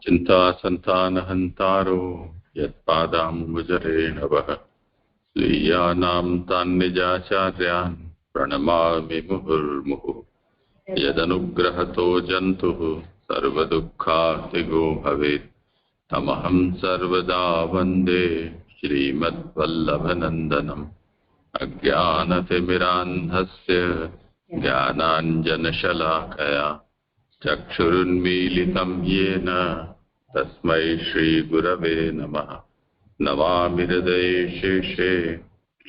चिंता संतानहंतारो यत्पादाम्बुजरेणवः स्वीयानां तान्निजाचार्यान् प्रणमामि मुहुर्मुहुः। यदनुग्रहतो जन्तुः सर्वदुःखातिगो भवेत् तमहं सर्वदा वन्दे श्रीमद्वल्लभनन्दनम्। अज्ञानतिमिरान्धस्य ज्ञानाञ्जनशलाकया चक्षुरुन्मीलितं येन तस्मै श्रीगुरवे नमः। नमामि हृदये शेषे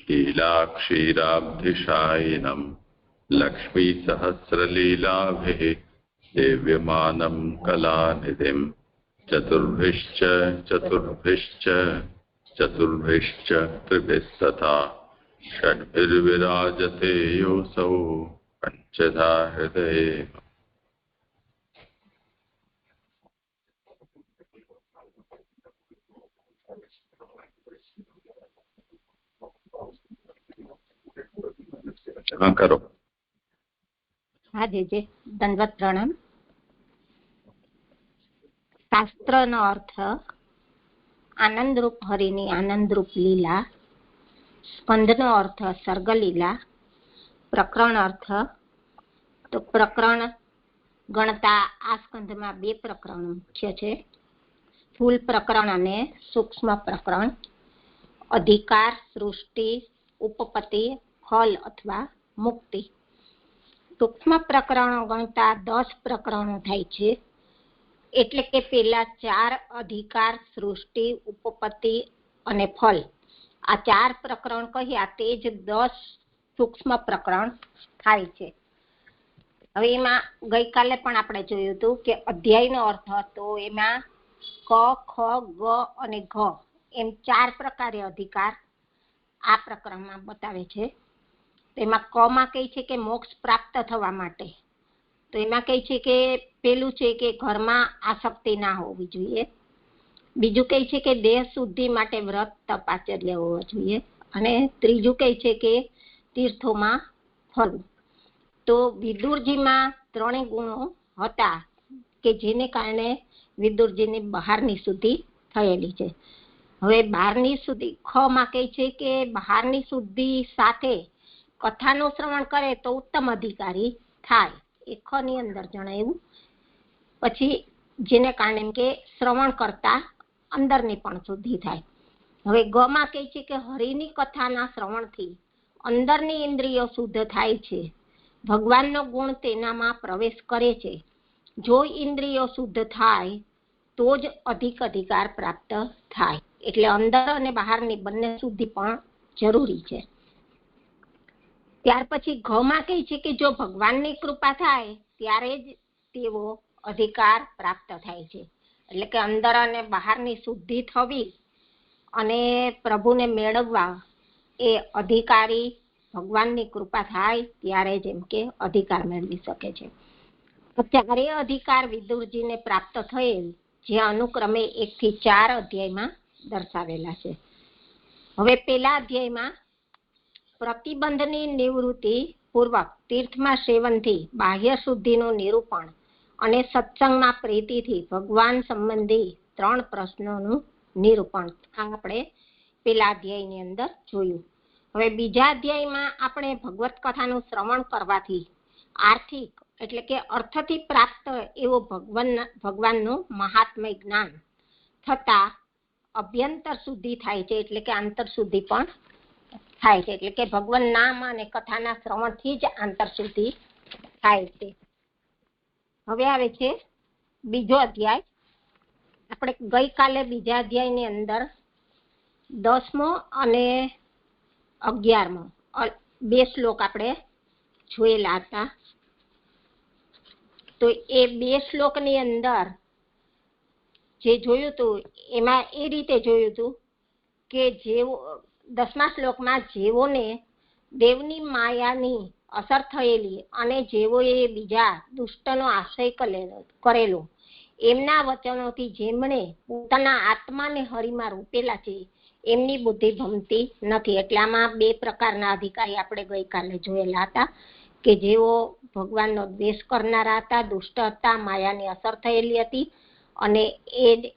लीलाक्षीराब्धिशायिनम् लक्ष्मीसहस्रलीलाभिः सेव्यमानं कलानिधिम्। चतुर्भिश्च त्रिभिस्तथा षड्भिर्विराजते योऽसौ पञ्चधा हृदये। करो। हाँ जी दंडवत प्रणाम। शास्त्रનો અર્થ આનંદરૂપ હરિની આનંદરૂપ લીલા, સ્કંદનો અર્થ સર્ગલીલા, પ્રકરણ અર્થ તો પ્રકરણ ગણતા આ સ્કંદમાં 2 પ્રકરણો મુખ્ય છે, સ્થૂલ પ્રકરણ અને સૂક્ષ્મ પ્રકરણ, અધિકાર, સૃષ્ટિ, ઉપપત્તિ, ફલ અથવા મુક્તિ. સૂક્ષ્મ પ્રકરણો ગણતા 10 પ્રકરણો થાય છે, એટલે કે પેલા 4 અધિકાર, સૃષ્ટિ, ઉપપત્તિ અને ફલ, આ 4 પ્રકરણ કહ્યા તે જ 10 સૂક્ષ્મ પ્રકરણ થાય છે. હવે એમાં ગઈકાલે પણ આપણે જોયું હતું કે અધ્યાયનો અર્થ હતો, એમાં ક, ખ, ગ અને ઘ એમ 4 પ્રકારે અધિકાર આ પ્રકરણમાં બતાવે છે. તેમાં ક માં કહે છે કે મોક્ષ પ્રાપ્ત થવા માટે, તો એમાં કહે છે કે પેલું છે કે ઘરમાં આસક્તિ ના હોવી જોઈએ, બીજું કહે છે કે દેહ શુદ્ધિ માટે વ્રત તપ આચર્ય હોવો જોઈએ, અને ત્રીજું કહે છે કે તીર્થોમાં ફરવું. તો વિદુરજીમાં 3 ગુણો હતા કે જેને કારણે વિદુરજીની બહારની શુદ્ધિ થયેલી છે. હવે બહારની શુદ્ધિ ખ માં કહે છે કે બહારની શુદ્ધિ સાથે કથાનું શ્રવણ કરે તો ઉત્તમ અધિકારી થાય, એ ખ ની અંદર જણાવ્યું. પછી જેને કારણે એમ કે શ્રવણ કરતા અંદરની પણ શુદ્ધિ થાય. હવે ગ માં કહે છે કે હરિની કથાના શ્રવણથી અંદરની ઇન્દ્રિયો શુદ્ધ થાય છે, ભગવાનનો ગુણ તેનામાં પ્રવેશ કરે છે. જો ઇન્દ્રિયો શુદ્ધ થાય તો જ અધિક અધિકાર પ્રાપ્ત થાય, એટલે અંદર અને બહારની બંને શુદ્ધિ પણ જરૂરી છે. ત્યાર પછી ઘ માં કહે છે કે જો ભગવાનની કૃપા થાય ત્યારે જ તેવો અધિકાર પ્રાપ્ત થાય છે, એટલે કે અંદર અને બહારની શુદ્ધિ થવી અને પ્રભુને મેળવવા એ અધિકારી ભગવાનની કૃપા થાય ત્યારે જ એમ કે અધિકાર મેળવી શકે છે. ચારે અધિકાર વિદુરજીને પ્રાપ્ત થયેલ, જે અનુક્રમે 1 થી 4 અધ્યાયમાં દર્શાવેલા છે. હવે પેલા અધ્યાયમાં પ્રતિબંધની નિવૃત્તિ પૂર્વક તીર્થમાં સેવનથી બાહ્ય શુદ્ધિનું નિરૂપણ અને સત્સંગમાં પ્રીતિથી ભગવાન સંબંધી 3 પ્રશ્નોનું નિરૂપણ આ આપણે પેલા અધ્યાયની અંદર જોયું. હવે બીજા અધ્યાયમાં આપણે ભગવત કથાનું શ્રવણ કરવાથી આર્થિક એટલે કે અર્થથી પ્રાપ્ત એવો ભગવાનનું મહાત્મય જ્ઞાન થતા અભ્યંતર શુદ્ધિ થાય છે, એટલે કે આંતર શુદ્ધિ પણ થાય છે, એટલે કે ભગવાન નામ અને કથાના શ્રવણથી જ આંતર શુદ્ધિ થાય છે. હવે આવે છે બીજો અધ્યાય. આપણે ગઈકાલે બીજા અધ્યાયની અંદર 10મો અને 11મો 2 શ્લોક આપણે જોયેલા હતા. તો એ 2 શ્લોકની અંદર જે જોયું હતું એમાં એ રીતે જોયું હતું કે જેવો 10મા શ્લોકમાં જેઓને દેવની માયાની અસર થયેલી અને જેઓએ બીજા દુષ્ટનો આશ્રય કરેલો એમના વચનોથી જેમણે પોતાના આત્માને હરિમાં રોપેલા છે એમની બુદ્ધિ ભમતી નથી. એટલે આમાં 2 પ્રકારના અધિકારી આપણે ગઈકાલે જોયેલા હતા કે જેઓ ભગવાનનો દ્વેષ કરનારા હતા, દુષ્ટ હતા, માયાની અસર થયેલી હતી, અને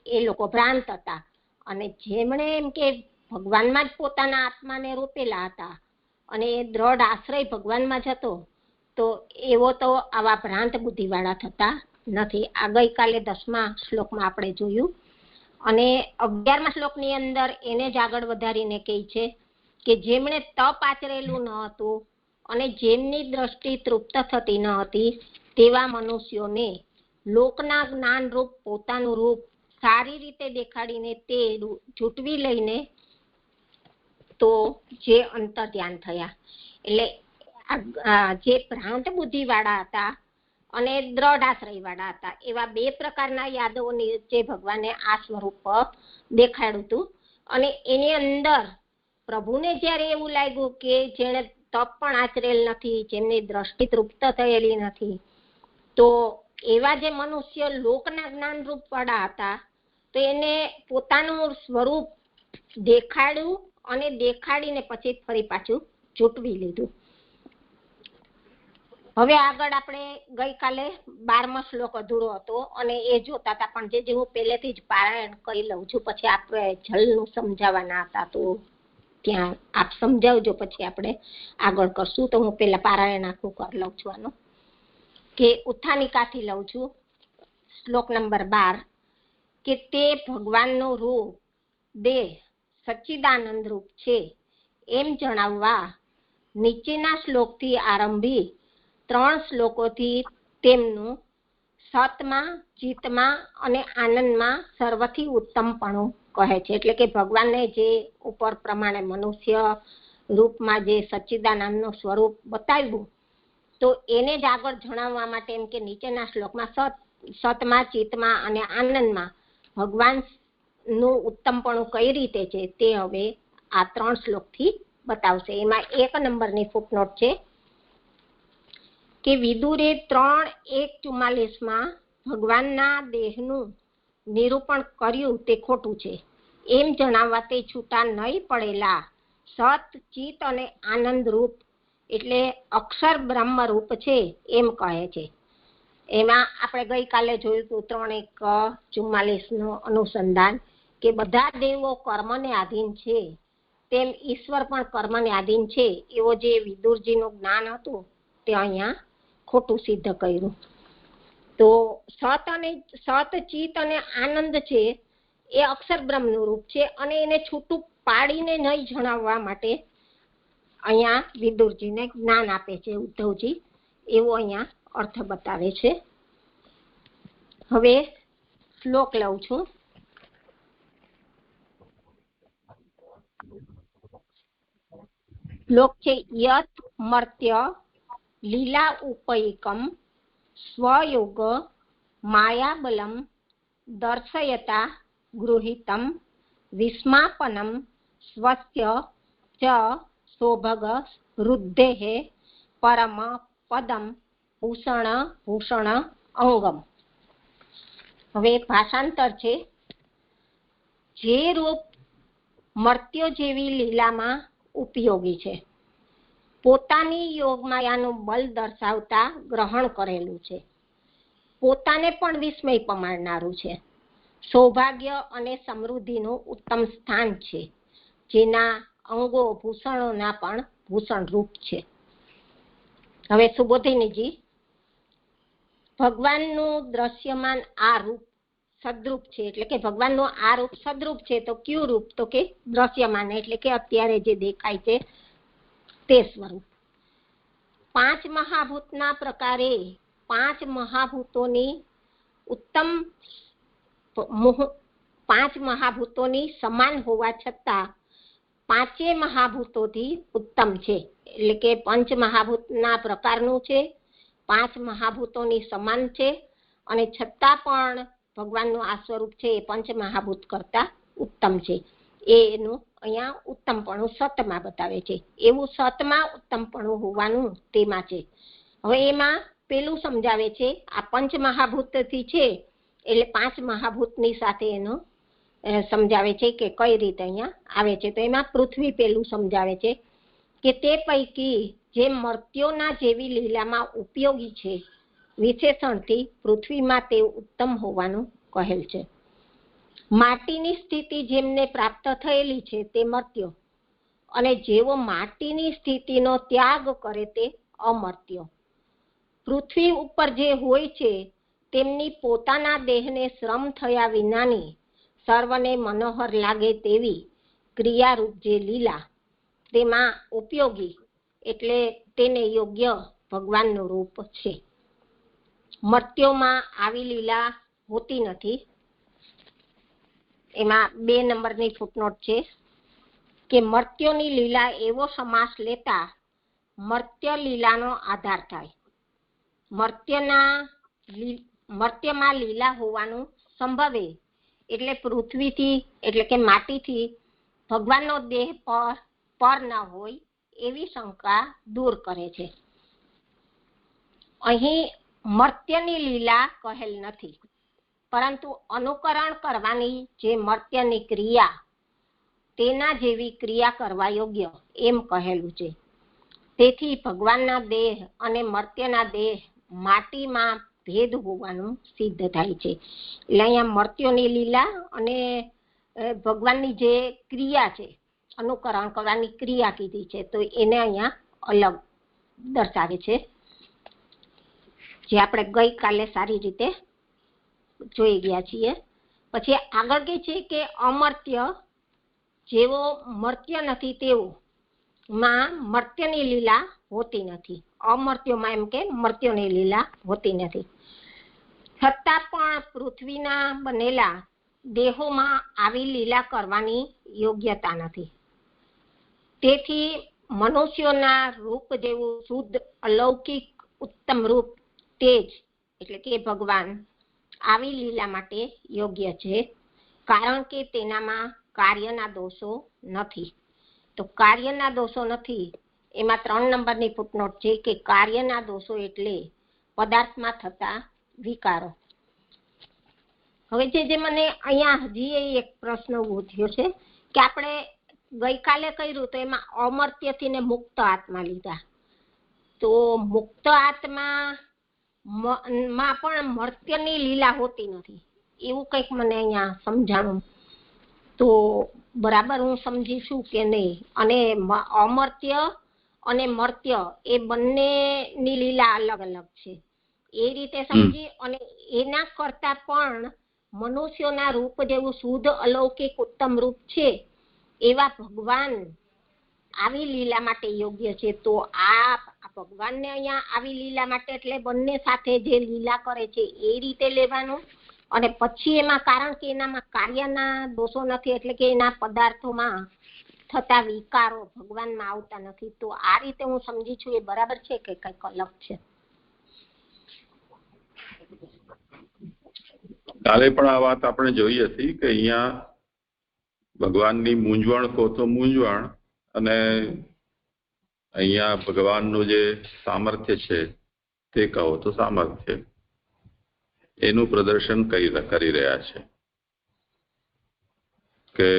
એ લોકો ભ્રાંત હતા. અને જેમણે એમ કે ભગવાનમાં જ પોતાના આત્માને રોપેલા હતા અને એ દ્રઢ આશ્રય ભગવાનમાં જ હતો, તો એવો તો આવા ભ્રાંત બુદ્ધિવાળા થતા નથી. આ ગઈકાલે 10મા શ્લોકમાં આપણે જોયું. અને 11મા શ્લોકની અંદર એને જ આગળ વધારીને કહે છે કે જેમણે તપ આચરેલું ન હતું અને જેમની દ્રષ્ટિ તૃપ્ત થતી ન હતી તેવા મનુષ્યોને લોકના જ્ઞાન રૂપ પોતાનું રૂપ સારી રીતે દેખાડીને તે જૂટવી લઈને તો જે અંતર ધ્યાન થયા. એટલે જે ભ્રાંત બુદ્ધિ વાળા હતા અને દ્રઢ આશ્રય વાળા હતા, એવા બે પ્રકારના યાદવોની જે ભગવાને આ સ્વરૂપ દેખાડ્યું હતું. અને એની અંદર પ્રભુને જ્યારે એવું લાગ્યું કે જેણે તપ પણ આચરેલ નથી, જેમની દ્રષ્ટિ તૃપ્ત થયેલી નથી, તો એવા જે મનુષ્ય લોકના જ્ઞાન રૂપ વાળા હતા, તો એને પોતાનું સ્વરૂપ દેખાડ્યું અને દેખાડીને પછી ફરી પાછું જૂટવી લીધું. હવે આગળ આપણે ગઈકાલે 12મો શ્લોક અધૂરો હતો અને એ જોતા હતા, પણ જે હું પહેલેથી જ પારાયણ કરી લઉં છું, પછી આપણે જલનું સમજાવવાના હતા તો ત્યાં આપ સમજાવજો, પછી આપણે આગળ કરશું. તો હું પહેલા પારાયણ આખું કરી લઉં છું આનું, કે ઉત્થાનિકાથી લઉં છું. શ્લોક નંબર 12 કે તે ભગવાનનું રૂપ દેહ સચ્ચિદાનંદ રૂપ છે એમ જણાવવા નીચેના શ્લોકથી આરંભી 3 શ્લોકોથી તેમનું સતમાં, ચિત્તમાં અને આનંદમાં સર્વથી ઉત્તમપણું કહે છે. એટલે કે ભગવાનને જે ઉપર પ્રમાણે મનુષ્ય રૂપમાં જે સચ્ચિદાનંદનું સ્વરૂપ બતાવ્યું, તો એને જ આગળ જણાવવા માટે એમ કે નીચેના શ્લોકમાં સતમાં, ચિત્તમાં અને આનંદમાં ભગવાનનું ઉત્તમપણું કઈ રીતે છે તે હવે આ 3 શ્લોકથી બતાવશે. એમાં 1 નંબરની ફૂટનોટ છે કે વિદુરે 3:1:44 ભગવાનના દેહનું નિરૂપણ કર્યું તે ખોટું છે એમ જણાવવા તે છૂટા નહીં પડેલા સત, ચિત્ત અને આનંદ રૂપ એટલે અક્ષર બ્રહ્મ રૂપ છે એમ કહે છે. એમાં આપણે ગઈકાલે જોયું હતું 3:1:44 અનુસંધાન કે બધા દેવો કર્મને આધીન છે તેમ ઈશ્વર પણ કર્મને આધીન છે, એવો જે વિદુરજીનું જ્ઞાન હતું તે અહીંયા ખોટું સિદ્ધ કર્યું. તો સત, ચિત્ત અને આનંદ છે એ અક્ષર બ્રહ્મનું રૂપ છે અને એને છૂટું પાડીને નહીં જણાવવા માટે અહીંયા વિદુરજીને જ્ઞાન આપે છે ઉદ્ધવજી, એવો અહીંયા અર્થ બતાવે છે. હવે શ્લોક લઉં છું. શ્લોક છે યત મર્ત્ય લીલા ઉપૈકમ સ્વયોગ માયાબલમ દર્શયતા ગૃહિતમ વિસ્માપનમ સ્વસ્ય ચ શોભગ વૃદ્ધેઃ પરમ પદમ ભૂષણ અંગમ. હવે ભાષાંતર છે. જે રૂપ મર્ત્યો જેવી લીલામાં ઉપયોગી છે, પોતાની યોગમાયાનું બળ દર્શાવતા ગ્રહણ કરેલું છે, પોતાને પણ વિસ્મય પમાડનારું છે, સૌભાગ્ય અને સમૃદ્ધિનું ઉત્તમ સ્થાન છે, જેના અંગો ભૂષણોના પણ ભૂષણ રૂપ છે. હવે સુબોધિનીજી, ભગવાનનું દ્રશ્યમાન આ રૂપ સદરૂપ છે, એટલે કે ભગવાનનું આ રૂપ સદરૂપ છે, તો કયું રૂપ? તો કે દ્રશ્યમાન, એટલે કે અત્યારે જે દેખાય છે તે સ્વરૂપ. 5 મહાભૂતના પ્રકારે 5 મહાભૂતોની ઉત્તમ 5 મહાભૂતોની સમાન હોવા છતાં 5 મહાભૂતોથી ઉત્તમ છે. એટલે કે પંચ મહાભૂતના પ્રકારનું છે, 5 મહાભૂતોની સમાન છે, અને છતાં પણ ભગવાનનું આ સ્વરૂપ છે એ પંચ મહાભૂત કરતા ઉત્તમ છે. એનું અહીંયા ઉત્તમપણું સતમાં બતાવે છે. એવું સતમાં ઉત્તમપણું હોવાનું તેમાં છે. હવે એમાં પેલું સમજાવે છે, આ પંચ મહાભૂતથી છે એટલે 5 મહાભૂતની સાથે એનું સમજાવે છે કે કઈ રીતે અહીંયા આવે છે. તો એમાં પૃથ્વી પેલું સમજાવે છે કે તે પૈકી જે મર્ત્યોના જેવી લીલામાં ઉપયોગી છે, વિશેષણથી પૃથ્વીમાં તે ઉત્તમ હોવાનું કહેલ છે. માટીની સ્થિતિ જેમને પ્રાપ્ત થયેલી છે તે મર્ત્યો, અને જેઓ માટીની સ્થિતિનો ત્યાગ કરે તે અમર્ત્યો. પૃથ્વી ઉપર જે હોય છે તેમની પોતાના દેહને શ્રમ થયા વિનાની સર્વને મનોહર લાગે તેવી ક્રિયારૂપ જે લીલા તેમાં ઉપયોગી એટલે તેને યોગ્ય ભગવાનનું રૂપ છે. મર્ત્યોમાં આવી લીલા હોતી નથી. એમાં 2 નંબરની ફૂટનોટ છે કે મર્ત્યોની લીલા એવો સમાસ લેતા મર્ત્ય લીલાનો આધાર થાય. મર્ત્યમાં લીલા હોવાનું સંભવે એટલે પૃથ્વીથી એટલે કે માટીથી ભગવાનનો દેહ પર ન હોય એવી શંકા દૂર કરે છે. અહીં મર્ત્યની લીલા કહેલ નથી, પરંતુ અનુકરણ કરવાની જે મર્ત્યની ક્રિયા તેના જેવી ક્રિયા કરવા યોગ્ય એમ કહેલું છે. તેથી ભગવાનના દેહ અને મર્ત્યના દેહ માટીમાં ભેદ હોવાનું સિદ્ધ થાય છે. એટલે અહીંયા મર્ત્યોની લીલા અને ભગવાનની જે ક્રિયા છે અનુકરણ કરવાની ક્રિયા કીધી છે તો એને અહીંયા અલગ દર્શાવે છે, જે આપણે ગઈકાલે સારી રીતે જોઈ ગયા છીએ. પછી આગળ કે છે કે અમર્ત્ય જેવો મર્ત્ય નથી તેવું માં મર્ત્યની લીલા હોતી નથી. અમર્ત્યોમાં એમ કે મર્ત્યોની લીલા હોતી નથી. છતાં પણ પૃથ્વીના બનેલા દેહોમાં આવી લીલા કરવાની યોગ્યતા નથી. તેથી મનુષ્યોના રૂપ જેવું શુદ્ધ અલૌકિક ઉત્તમ રૂપ તેજ એટલે કે ભગવાન આવી લીલા માટે યોગ્ય છે, કારણ કે તેનામાં કાર્યના દોષો નથી. તો કાર્યના દોષો નથી એમાં 3 નંબરની ફૂટનોટ છે કે કાર્યના દોષો એટલે પદાર્થમાં થતા વિકારો. હવે જે મને અહીંયા હજી એક પ્રશ્ન ઉભો થયો છે કે આપણે ગઈકાલે કર્યું તો એમાં અમર્ત્યથી ને મુક્ત આત્મા લીધા, તો મુક્ત આત્મા માં પણ મર્ત્યની લીલા હોતી નથી એવું કંઈક મને અહીંયા સમજાણું, તો બરાબર હું સમજી છું કે નહીં? અને અમર્ત્ય અને મર્ત્ય એ બંનેની લીલા અલગ અલગ છે એ રીતે સમજી, અને એના કરતા પણ મનુષ્યોના રૂપ જેવું શુદ્ધ અલૌકિક ઉત્તમ રૂપ છે એવા ભગવાન આવી લીલા માટે યોગ્ય છે. તો આ ભગવાનને અહીંયા આવી લીલા માટે એટલે બંને સાથે જે લીલા કરે છે એ રીતે લેવાનું, અને પછી એમાં કારણ કે એનામાં કાર્યના દોષો નથી એટલે કે એના પદાર્થોમાં થતા વિકારો ભગવાનમાં આવતા નથી. તો આ રીતે હું સમજી છું, એ બરાબર છે કે કંઈક અલગ છે? કાલે પણ આ વાત આપણે જોઈ હતી કે અહીંયા ભગવાનની મૂંઝવણ કહો તો મૂંઝવણ, અને અહીંયા ભગવાનનું જે સામર્થ્ય છે તે કહો તો સામર્થ્ય, એનું પ્રદર્શન કરી રહ્યા છે કે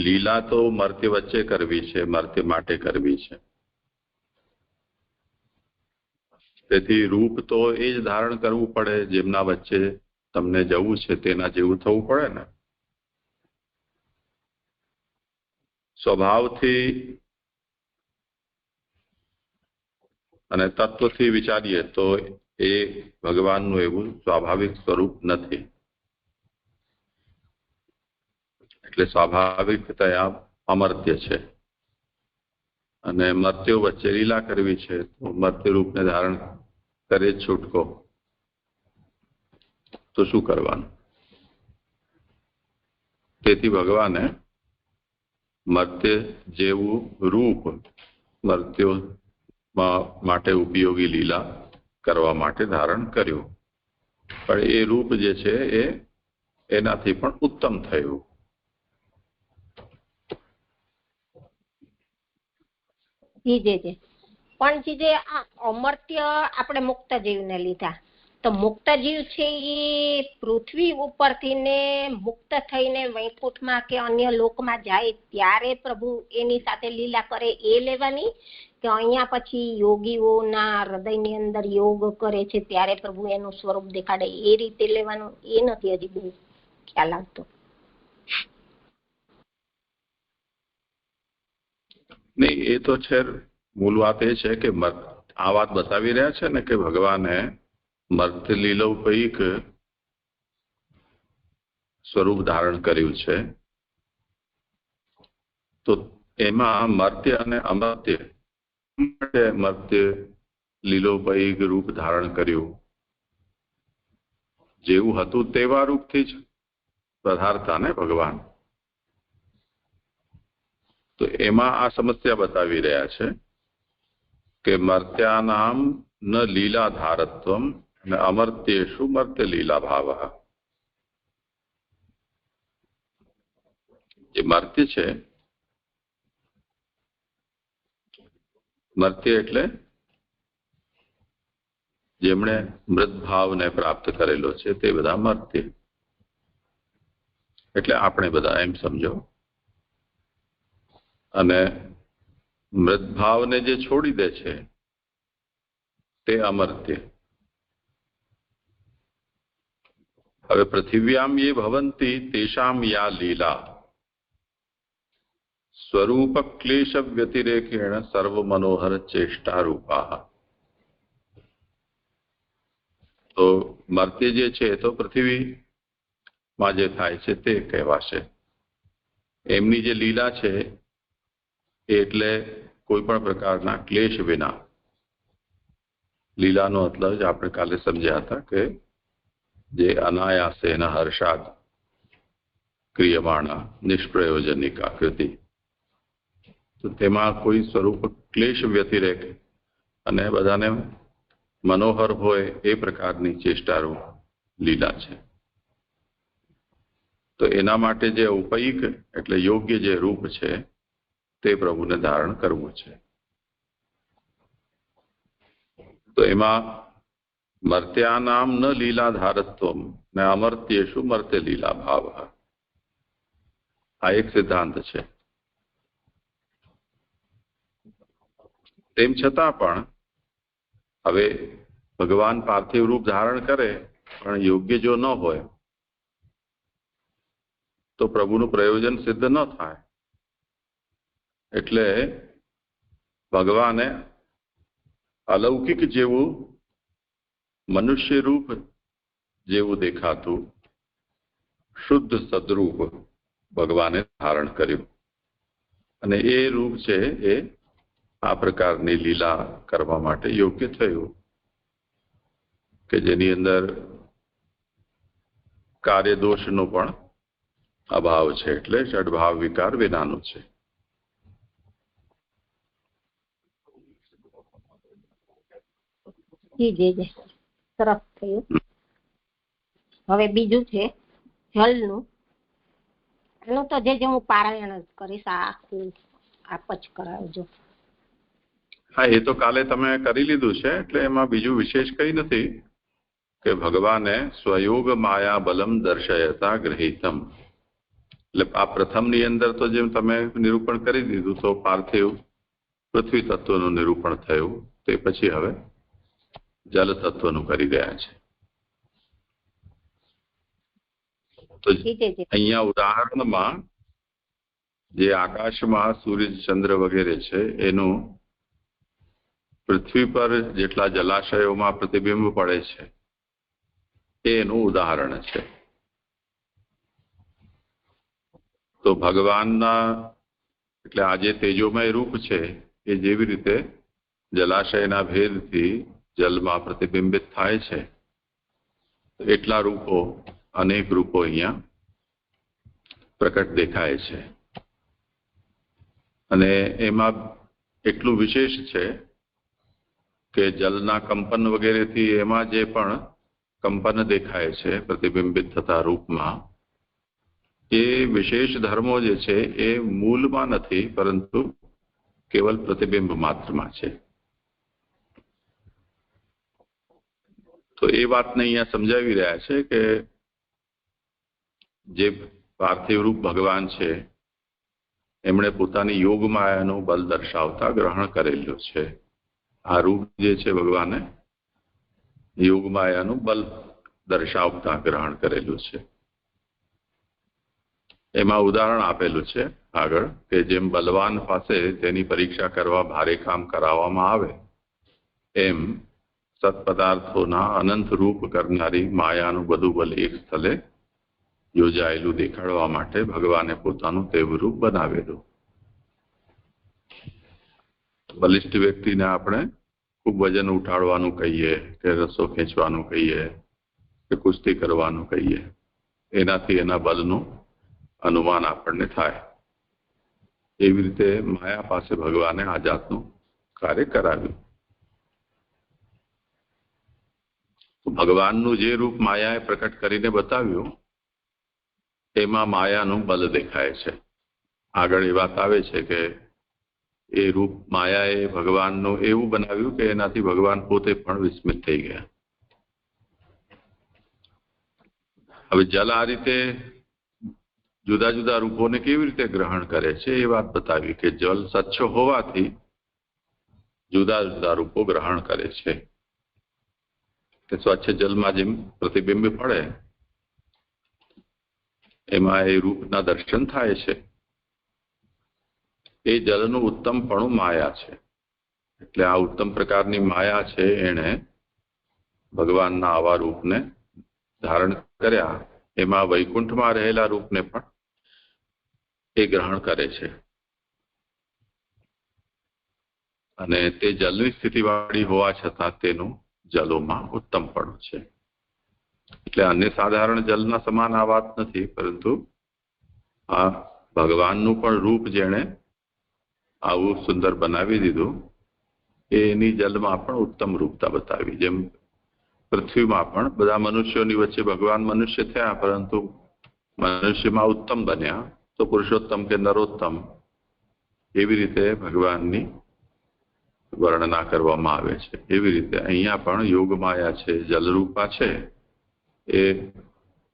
લીલા તો મર્ત્ય વચ્ચે કરવી છે, મર્ત્ય માટે કરવી છે. તેથી રૂપ તો એ જ ધારણ કરવું પડે જેમના વચ્ચે તમને જવું છે તેના જેવું થવું પડે ને. સ્વભાવથી અને તત્વથી વિચારીએ તો એ ભગવાનનું એવું સ્વાભાવિક સ્વરૂપ નથી. એટલે સ્વાભાવિકતયા અમર્ત્ય છે, અને મર્ત્યો વચ્ચે લીલા કરવી છે તો મર્ત્ય રૂપને ધારણ કરે છૂટકો, તો શું કરવાનું? તેથી ભગવાને મર્ત્ય જેવું રૂપ મર્ત્યો માટે ઉપયોગી લીલા કરવા માટે ધારણ કર્યું, પણ એ રૂપ જે છે એ એનાથી પણ ઉત્તમ થયું. પણ જે આ અમર્ત્ય આપણે મુક્ત જીવને લીધા, તો મુક્ત જીવ છે એ પૃથ્વી ઉપરથી ને મુક્ત થઈને વૈકુંઠમાં કે અન્ય લોકમાં જાય ત્યારે પ્રભુ એની સાથે લીલા કરે એ લેવાની, કે અહીંયા પછી યોગીઓના હૃદયની અંદર યોગ કરે છે ત્યારે પ્રભુ એનું સ્વરૂપ દેખાડે એ રીતે લેવાનું, એ નથી હજી બહુ ખ્યાલ આવતો. નહીં, એ તો છે. મૂળ વાત એ છે કે આ વાત બતાવી રહ્યા છે ને કે ભગવાને મર્ત્ય લીલોપૈક સ્વરૂપ ધારણ કર્યું છે. તો એમાં મર્ત્ય અને અમર્ત્ય મર્ત્ય લીલોપૈક રૂપ ધારણ કર્યું, જેવું હતું તેવા રૂપથી જ પધારતા ને ભગવાન. તો એમાં આ સમસ્યા બતાવી રહ્યા છે કે મર્ત્યાનામ ન લીલા ધારત્વમ ને અમર્ત્યેષુ મર્ત્ય લીલા ભાવ. જે મર્ત્ય છે, મર્ત્ય એટલે જેમણે મૃત ભાવને પ્રાપ્ત કરેલો છે તે બધા મર્ત્ય, એટલે આપણે બધા એમ સમજો. અને મૃત ભાવને જે છોડી દે છે તે અમર્ત્ય. હવે પૃથિવ્યામ યે ભવંતિ તેષામ યા લીલા સ્વરૂપ ક્લેશ વ્યતિરેકેણ સર્વ મનોહર ચેષ્ટા રૂપા. તો મર્ત્ય જે છે તો પૃથ્વીમાં જે થાય છે તે કહેવાશે. એમની જે લીલા છે એટલે કોઈ પણ પ્રકારના ક્લેશ વિના. લીલાનો મતલબ જ આપણે કાલે સમજ્યા હતા કે જે અનાયાસેન હર્ષાદ ક્રિયમાણા નિષ્પ્રયોજનિકા કૃતિ. તો તેમાં કોઈ સ્વરૂપ ક્લેશ વ્યતિરેક અને બધાને મનોહર હોય એ પ્રકારની ચેષ્ટારૂપ લીલા છે. તો એના માટે જે ઉપૈક એટલે યોગ્ય જે રૂપ છે તે પ્રભુને ધારણ કરવું છે. તો એમાં મર્ત્યાનામ ન લીલા ધારત્વમ ને અમર્ત્યેષુ મર્ત્ય લીલા ભાવ, આ એક સિદ્ધાંત છે. તેમ છતાં પણ હવે ભગવાન પાર્થિવ રૂપ ધારણ કરે પણ યોગ્ય જો ન હોય તો પ્રભુનું પ્રયોજન સિદ્ધ ન થાય. એટલે ભગવાને અલૌકિક જેવું મનુષ્ય રૂપ જેવું દેખાતું શુદ્ધ સદરૂપ ભગવાને ધારણ કર્યું. અને એ રૂપ છે એ આ પ્રકારની લીલા કરવા માટે યોગ્ય થયું કે જેની અંદર કાર્યદોષનો પણ અભાવ છે, એટલે ષડભાવ વિકાર વિનાનું છે. સરસ થયું. હવે બીજું છે જલનું. એનું તો જે હું પારાયણ જ કરીશ, આખું આપ જ કરાવજો. હા, એ તો કાલે તમે કરી લીધું છે, એટલે એમાં બીજું વિશેષ કઈ નથી કે ભગવાને સ્વયોગ માયા બલમ દર્શયતા ગૃહીતમ. એટલે આ પ્રથમની અંદર તો જેમ તમે નિરૂપણ કરી દીધું તો પાર્થિવ પૃથ્વી તત્વનું નિરૂપણ થયું. તે પછી હવે જલ તત્વનું કરી રહ્યા છે. તો અહીંયા ઉદાહરણમાં જે આકાશમાં સૂર્ય ચંદ્ર વગેરે છે એનું પૃથ્વી પર જેટલા જલાશયોમાં પ્રતિબિંબ પડે છે એનું ઉદાહરણ છે. તો ભગવાનના એટલે આ જે તેજોમય રૂપ છે એ જેવી રીતે જલાશયના ભેદથી જલમાં પ્રતિબિંબિત થાય છે એટલા રૂપો, અનેક રૂપો અહીંયા પ્રકટ દેખાય છે. અને એમાં એટલું વિશેષ છે કે જલના કંપન વગેરેથી એમાં જે પણ કંપન દેખાય છે પ્રતિબિંબિત થતા રૂપમાં, એ વિશેષ ધર્મો જે છે એ મૂળમાં નથી પરંતુ કેવલ પ્રતિબિંબ માત્રમાં છે. તો એ વાતને અહીંયા સમજાવી રહ્યા છે કે જે પાર્થિવ રૂપ ભગવાન છે એમણે પોતાની યોગ માયાનું બલ દર્શાવતા ગ્રહણ કરેલું છે. આ રૂપ જે છે ભગવાને યોગ માયાનું બલ દર્શાવતા ગ્રહણ કરેલું છે. એમાં ઉદાહરણ આપેલું છે આગળ કે જેમ બલવાન પાસે તેની પરીક્ષા કરવા ભારે કામ કરાવવામાં આવે એમ સત્પદાર્થોના અનંત રૂપ કરનારી માયાનું બધું બલ એક સ્થળે યોજાયેલું દેખાડવા માટે ભગવાને પોતાનું તેવું રૂપ બનાવેલું. બલિષ્ઠ વ્યક્તિને આપણે ખૂબ વજન ઉઠાડવાનું કહીએ કે રસો ખેંચવાનું કહીએ કે કુસ્તી કરવાનું કહીએ, એનાથી એના બલનું અનુમાન આપણને થાય. એવી રીતે માયા પાસે ભગવાને આ જાતનું કાર્ય કરાવ્યું. ભગવાનનું જે રૂપ માયાએ પ્રકટ કરીને બતાવ્યું એમાં માયાનું બલ દેખાય છે. આગળ એ વાત આવે છે કે એ રૂપ માયાએ ભગવાનનું એવું બનાવ્યું કે એનાથી ભગવાન પોતે પણ વિસ્મિત થઈ ગયા. હવે જલ આ રીતે જુદા જુદા રૂપોને કેવી રીતે ગ્રહણ કરે છે એ વાત બતાવી કે જલ સ્વચ્છ હોવાથી જુદા જુદા રૂપો ગ્રહણ કરે છે. કે સ્વચ્છ જલમાં જેમ પ્રતિબિંબ પડે એમાં એ રૂપના દર્શન થાય છે. એ જલનું ઉત્તમપણું માયા છે. એટલે આ ઉત્તમ પ્રકારની માયા છે એણે ભગવાનના આવા રૂપને ધારણ કર્યા. એમાં વૈકુંઠમાં રહેલા રૂપને પણ એ ગ્રહણ કરે છે અને તે જલની સ્થિતિવાળી હોવા છતાં તેનું જલોમાં ઉત્તમપણું છે. એટલે અન્ય સાધારણ જલના સમાન આ વાત નથી, પરંતુ આ ભગવાનનું પણ રૂપ જેણે આવું સુંદર બનાવી દીધું એની જલમાં પણ ઉત્તમ રૂપતા બતાવી. જેમ પૃથ્વીમાં પણ બધા મનુષ્યોની વચ્ચે ભગવાન મનુષ્ય થયા, પરંતુ મનુષ્યમાં ઉત્તમ બન્યા તો પુરુષોત્તમ કે નરોત્તમ એવી રીતે ભગવાનની વર્ણના કરવામાં આવે છે. એવી રીતે અહીંયા પણ યોગ માયા છે, જલરૂપા છે, એ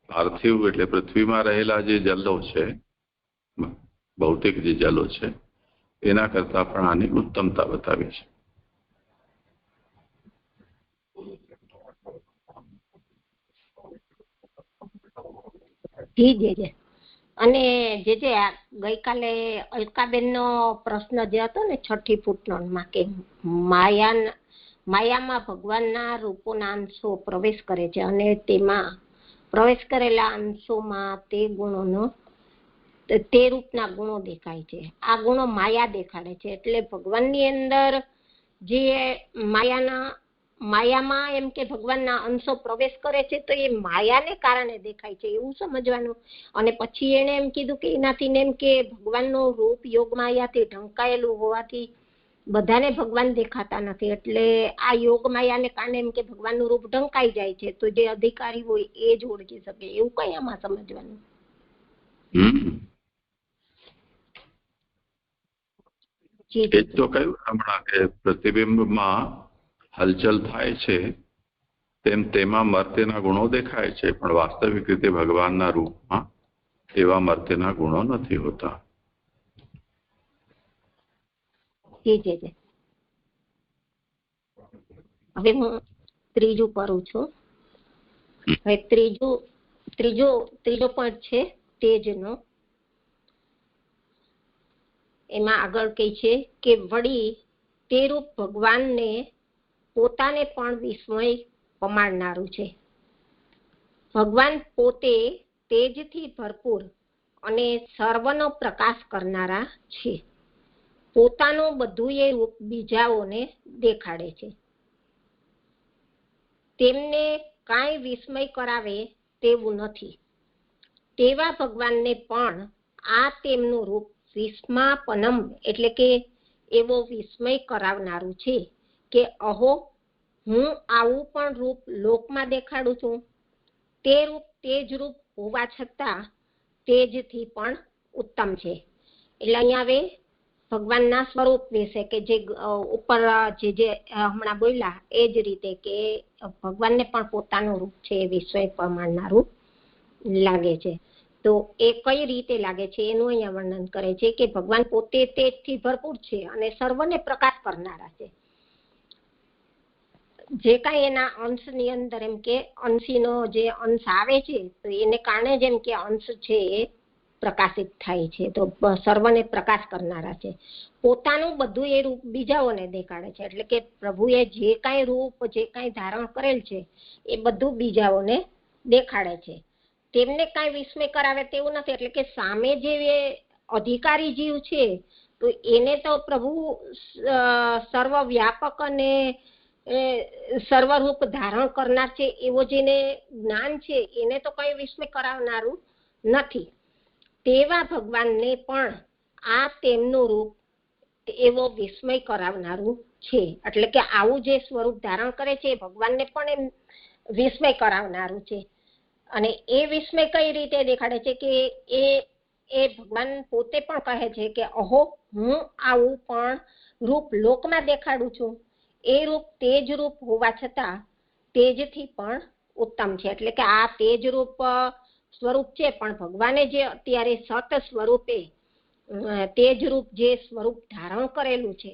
પાર્થિવ એટલે પૃથ્વીમાં રહેલા જે જલો છે, ભૌતિક જે જલો છે, એના કરતા પણ આની ઉત્તમતા બતાવી છે. અને જે ગઈકાલે અલકાબેનનો પ્રશ્ન જે હતો ને 6ઠી ફૂટનોટમાં કે માયામાં ભગવાનના રૂપોના અંશો પ્રવેશ કરે છે અને તેમાં પ્રવેશ કરેલા અંશોમાં તે ગુણોનો તે રૂપના ગુણો દેખાય છે. આ ગુણો માયા દેખાડે છે. એટલે ભગવાનની અંદર જે માયામાં એમ કે ભગવાનના અંશો પ્રવેશ કરે છે તો એ માયાને કારણે દેખાય છે એવું સમજવાનું. અને પછી એને એમ કીધું કે એનાથી એમ કે ભગવાનનું રૂપ યોગ માયાથી ઢંકાયેલું હોવાથી બધાને ભગવાન દેખાતા નથી. એટલે આ યોગ માયાને કારણે એમ કે ભગવાનનું રૂપ ઢંકાઈ જાય છે તો જે અધિકારી હોય એ જ ઓળખી શકે એવું કઈ આમાં સમજવાનું. એ તો કહ્યું હમણાં કે પ્રતિબિંબમાં હલચલ થાય છે તેમ તેમાં મર્ત્યના ગુણો દેખાય છે, પણ વાસ્તવિક રીતે ભગવાનના રૂપમાં એવા મર્ત્યના ગુણો નથી હોતા. હવે હું ત્રીજું કરું છું. હવે ત્રીજો પોઈન્ટ છે તેજનો. એમાં આગળ કહે છે કે વળી તે રૂપ ભગવાનને પોતાને પણ વિસ્મય પમાડનારું છે. ભગવાન પોતે તેજથી ભરપૂર અને સર્વનો પ્રકાશ કરનારા છે. પોતાનું બધું એ રૂપ બીજાઓને દેખાડે છે. તેમને કાંઈ વિસ્મય કરાવે તેવું નથી. તેવા ભગવાનને પણ આ તેમનું રૂપ વિસ્માપનમ એટલે કે એવો વિસ્મય કરાવનારું છે કે અહો હું આવું પણ રૂપ લોકમાં દેખાડું છું. તે રૂપ તેજ રૂપ હોવા છતાં તેજથી પણ ઉત્તમ છે. એટલે અહીંયા હવે ભગવાનના સ્વરૂપ વિશે કે જે ઉપર જે હમણાં બોલ્યા એ જ રીતે કે ભગવાનને પણ પોતાનું રૂપ છે એ વિષય પ્રમાણના રૂપ લાગે છે. તો એ કઈ રીતે લાગે છે એનું અહીંયા વર્ણન કરે છે કે ભગવાન પોતે તેજથી ભરપૂર છે અને સર્વને પ્રકાશ કરનારા છે. જે કાંઈ એના અંશની અંદર એમ કે અંશીનો જે અંશ આવે છે તો એને કારણે જેમ કે અંશ છે એ પ્રકાશિત થાય છે. તો સર્વને પ્રકાશ કરનારા છે. પોતાનું બધું એ રૂપ બીજાઓને દેખાડે છે. એટલે કે પ્રભુએ જે કાંઈ રૂપ જે કાંઈ ધારણ કરેલ છે એ બધું બીજાઓને દેખાડે છે. તેમને કાંઈ વિસ્મય કરાવે તેવું નથી. એટલે કે સામે જે અધિકારી જીવ છે તો એને તો પ્રભુ સર્વવ્યાપક અને સર્વરૂપ ધારણ કરનાર છે એવો જેને જ્ઞાન છે એને તો કઈ વિસ્મય કરાવનારું નથી. તેવા ભગવાનને પણ આ તેમનું રૂપ એવો વિસ્મય કરાવનારું છે. એટલે કે આવું જે સ્વરૂપ ધારણ કરે છે એ ભગવાનને પણ એમ વિસ્મય કરાવનારું છે. અને એ વિસ્મય કઈ રીતે દેખાડે છે કે એ ભગવાન પોતે પણ કહે છે કે અહો હું આવું પણ રૂપ લોકમાં દેખાડું છું. એ રૂપ તેજ રૂપ હોવા છતાં તેજથી પણ ઉત્તમ છે. એટલે કે આ તેજ રૂપ સ્વરૂપ છે પણ ભગવાને જે અત્યારે સત સ્વરૂપે તેજ રૂપ જે સ્વરૂપ ધારણ કરેલું છે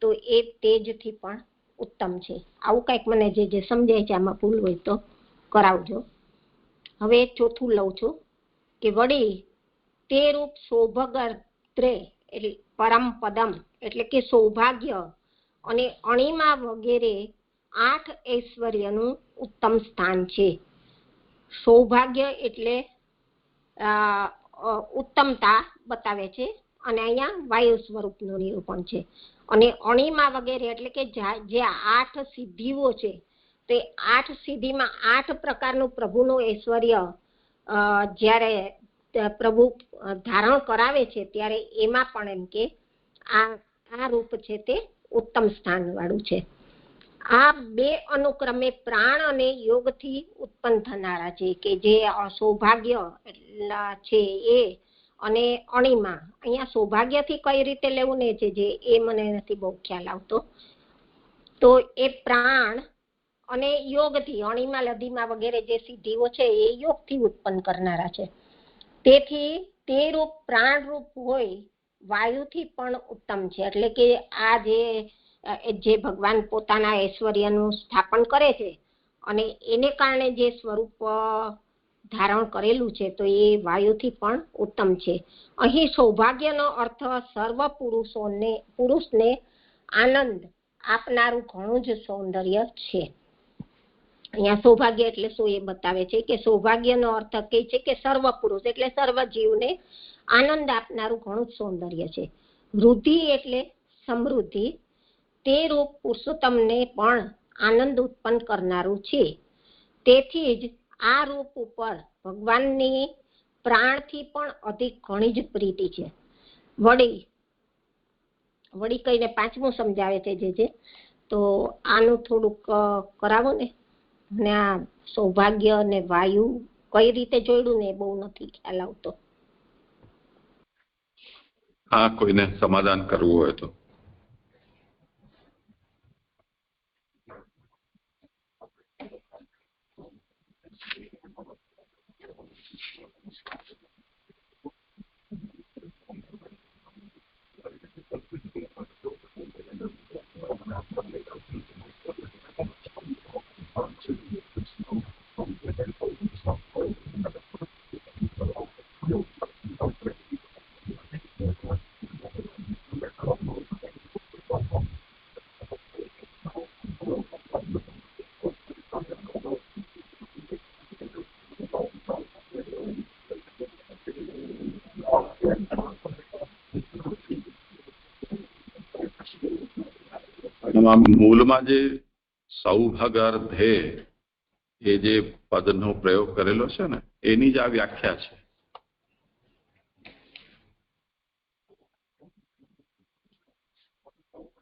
તો એ તેજથી પણ ઉત્તમ છે. આવું કંઈક મને જે સમજાય છે, આમાં ભૂલ હોય તો કરાવજો. હવે ચોથું લઉં છું કે વળી તે રૂપ સૌભગત્રે એટલે પરમ પદમ એટલે કે સૌભાગ્ય અને અણિમા વગેરે 8 ઐશ્વર્યનું ઉત્તમ સ્થાન છે. સૌભાગ્ય એટલે ઉત્તમતા બતાવે છે અને અહીંયા વાયુ સ્વરૂપનું નિરૂપણ છે. અને અણિમા વગેરે એટલે કે જે 8 સિદ્ધિઓ છે તે 8 સિદ્ધિમાં 8 પ્રકારનું પ્રભુનું ઐશ્વર્ય જ્યારે પ્રભુ ધારણ કરાવે છે ત્યારે એમાં પણ એમ કે આ રૂપ છે તે ઉત્તમ સ્થાન વાળું છે. આ બે અનુક્રમે પ્રાણ અને યોગથી ઉત્પન્ન થનારા છે કે જે સૌભાગ્ય છે એ અને અણિમા. અહીંયા સૌભાગ્યથી કઈ રીતે લેવું ને છે જે એ મને નથી બહુ ખ્યાલ આવતો. તો એ પ્રાણ અને યોગથી અણિમા લધિમા વગેરે જે સિદ્ધિઓ છે એ યોગથી ઉત્પન્ન કરનારા છે. તેથી તે રૂપ પ્રાણ રૂપ હોય વાયુથી પણ ઉત્તમ છે. એટલે કે આ જે ભગવાન પોતાના ઐશ્વર્યનું સ્થાપન કરે છે અને એને કારણે જે સ્વરૂપ ધારણ કરેલું છે તો એ વાયુથી પણ ઉત્તમ છે. અહીં સૌભાગ્યનો અર્થ સર્વ પુરુષને આનંદ આપનારું ઘણું જ સૌંદર્ય છે. અહીંયા સૌભાગ્ય એટલે શું એ બતાવે છે કે સૌભાગ્યનો અર્થ કહે છે કે સર્વ પુરુષ એટલે સર્વ જીવને આનંદ આપનારું ઘણું જ સૌંદર્ય છે. વૃદ્ધિ એટલે સમૃદ્ધિ. તે રૂપ પુરુષોત્તમને પણ આનંદ ઉત્પન્ન કરનારું છે. તેથી જ આ રૂપ ઉપર ભગવાનની પ્રાણથી પણ અધિક ઘણી જ પ્રીતિ છે. વળી કહીને પાંચમું સમજાવે છે જે તો આનું થોડુંક કરાવો ને. અને આ સૌભાગ્ય અને વાયુ કઈ રીતે જોડ્યું ને બહુ નથી ખ્યાલ આવતો. હા, કોઈને સમાધાન કરવું હોય તો. મૂળમાં જે સૌભગર્ધે એ જે પદનો પ્રયોગ કરેલો છે ને એની જ આ વ્યાખ્યા છે.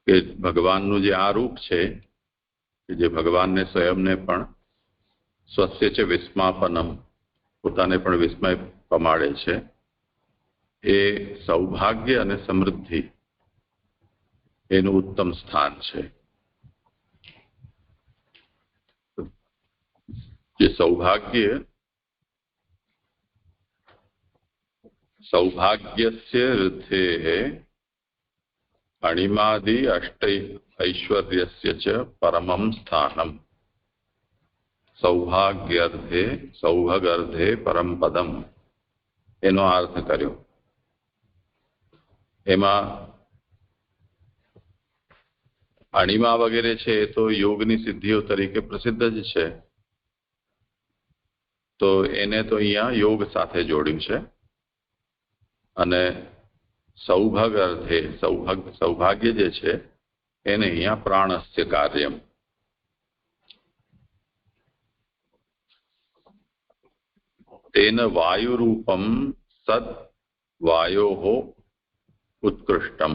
કે ભગવાનનું જે આ રૂપ છે કે જે ભગવાનને સ્વયંને પણ સ્વસ્ય છે વિસ્માપનમ પોતાને પણ વિસ્મય પમાડે છે. એ સૌભાગ્ય અને સમૃદ્ધિ એનું ઉત્તમ સ્થાન છે. જે સૌભાગ્યસ્ય વૃદ્ધેઃ અણિમાદિ ઐશ્વર્યસ્ય ચ પરમં સ્થાનમ સૌભગર્ધે પરમ પદમ એનો અર્થ કર્યો. એમાં અણિમા વગેરે છે એ તો યોગની સિદ્ધિઓ તરીકે પ્રસિદ્ધ જ છે, તો એને તો અહીંયા યોગ સાથે જોડ્યું છે. અને સૌભગર્ધે સૌભાગ્ય જે છે એને અહીંયા પ્રાણસ્ય કાર્યમ, તેન વાયુરૂપમ સદ વાયો ઉત્કૃષ્ટમ.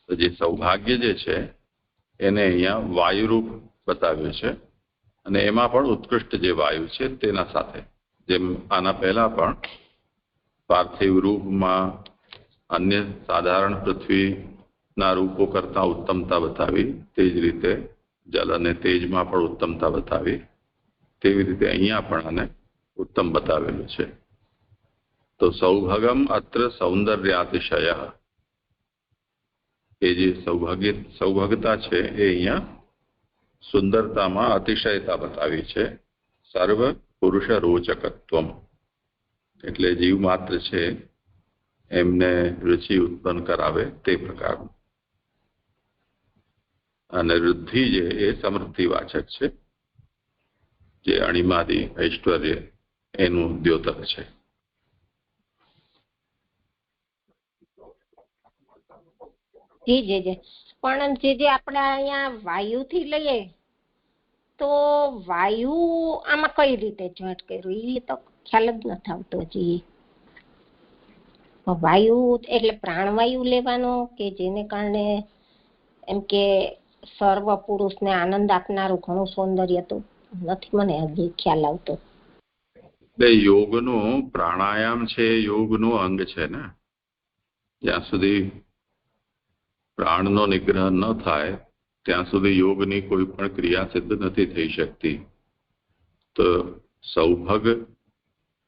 જે સૌભાગ્ય જે છે એને અહીંયા વાયુરૂપ બતાવ્યું છે, અને એમાં પણ ઉત્કૃષ્ટ જે વાયુ છે તેના સાથે, જેમ આના પહેલા પણ પાર્થિવ રૂપમાં અન્ય સાધારણ પૃથ્વીના રૂપો કરતા ઉત્તમતા બતાવી, તે જ રીતે જલ અને તેજમાં પણ ઉત્તમતા બતાવી, તેવી રીતે અહીંયા પણ આને ઉત્તમ બતાવેલું છે. તો સૌભગમ અત્ર સૌંદર્યાતિશય, એ જે સૌભાગ્યતા છે એ અહીંયા સુંદરતામાં અતિશયતા બતાવી છે. સર્વ પુરુષ રોચકત્વમ, એટલે જીવ માત્ર છે એમને રુચિ ઉત્પન્ન કરાવે તે પ્રકારનું. અને વૃદ્ધિ જે એ સમૃદ્ધિવાચક છે, જે અણિમાદી ઐશ્વર્ય એનું દ્યોતક છે. જી પણ જે આપણે અહીંયા વાયુથી લઈએ તો વાયુ આમાં કઈ રીતે જોઈન્ટ કર્યું એ તો ખ્યાલ જ નથી આવતો. હજી વાયુ એટલે પ્રાણવાયુ લેવાનો કે જેને કારણે એમ કે સર્વ પુરુષને આનંદ આપનારું ઘણું સૌંદર્ય તો નથી મને હજી ખ્યાલ આવતો. યોગનું પ્રાણાયામ છે, યોગનું અંગ છે ને. જ્યાં સુધી પ્રાણનો નિગ્રહ ન થાય ત્યાં સુધી યોગની કોઈ પણ ક્રિયા સિદ્ધ નથી થઈ શકતી. તો સૌભગ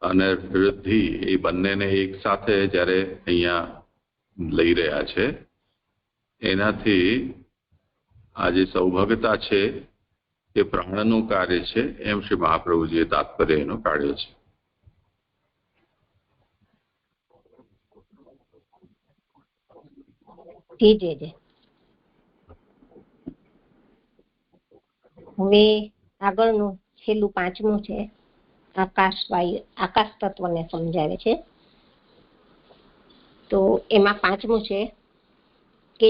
અને વૃદ્ધિ એ બંનેને એક સાથે જ્યારે અહીંયા લઈ રહ્યા છે, એનાથી આ જે સૌભગતા છે એ પ્રાણનું કાર્ય છે, એમ શ્રી મહાપ્રભુજીએ તાત્પર્ય એનો કાઢ્યો છે. હવે આગળનું છેલ્લું પાંચમું છે, આકાશ તત્વને સમજાવે છે. તો એમાં પાંચમું છે કે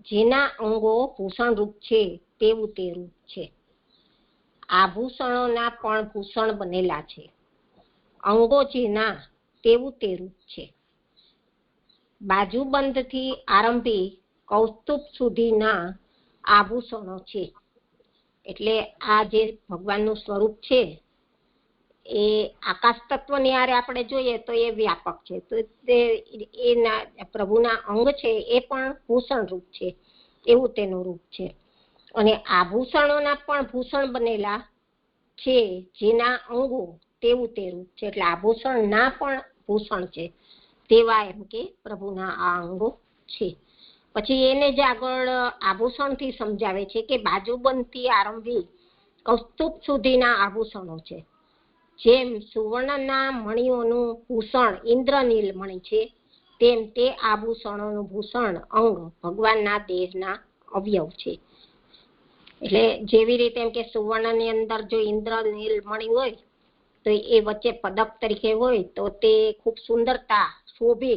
જેના અંગો ભૂષણ રૂપ છે તેવું તે રૂપ છે. આભૂષણોના પણ ભૂષણ બનેલા છે. અંગો જેના તેવું તે રૂપ છે. બાજુબંધથી આરંભી કૌસ્તુભ સુધીના આભૂષણો છે. એટલે આ જે ભગવાનનું સ્વરૂપ છે એ આકાશ તત્વની હારે આપણે જોઈએ તો એ વ્યાપક છે. તો એના પ્રભુના અંગ છે એ પણ ભૂષણ રૂપ છે, એવું તેનું રૂપ છે. અને આભૂષણોના પણ ભૂષણ બનેલા છે, જેના અંગો તેવું તે રૂપ છે. એટલે આભૂષણના પણ ભૂષણ છે તેવા એમ કે પ્રભુના આ અંગો છે. પછી એને જ આગળ આભૂષણથી સમજાવે છે કે બાજુબંધથી આરંભી કૌસ્તુભ સુધીના આભૂષણો છે. જેમ સુવર્ણના મણિઓનું ભૂષણ ઇન્દ્રનીલ મણિ છે, તેમ તે આભૂષણોનું ભૂષણ અંગ ભગવાનના દેહના અવયવ છે. એટલે જેવી રીતે એમ કે સુવર્ણની અંદર જો ઇન્દ્રનીલ મણિ હોય તો એ વચ્ચે પદક તરીકે હોય તો તે ખૂબ સુંદરતા શોભે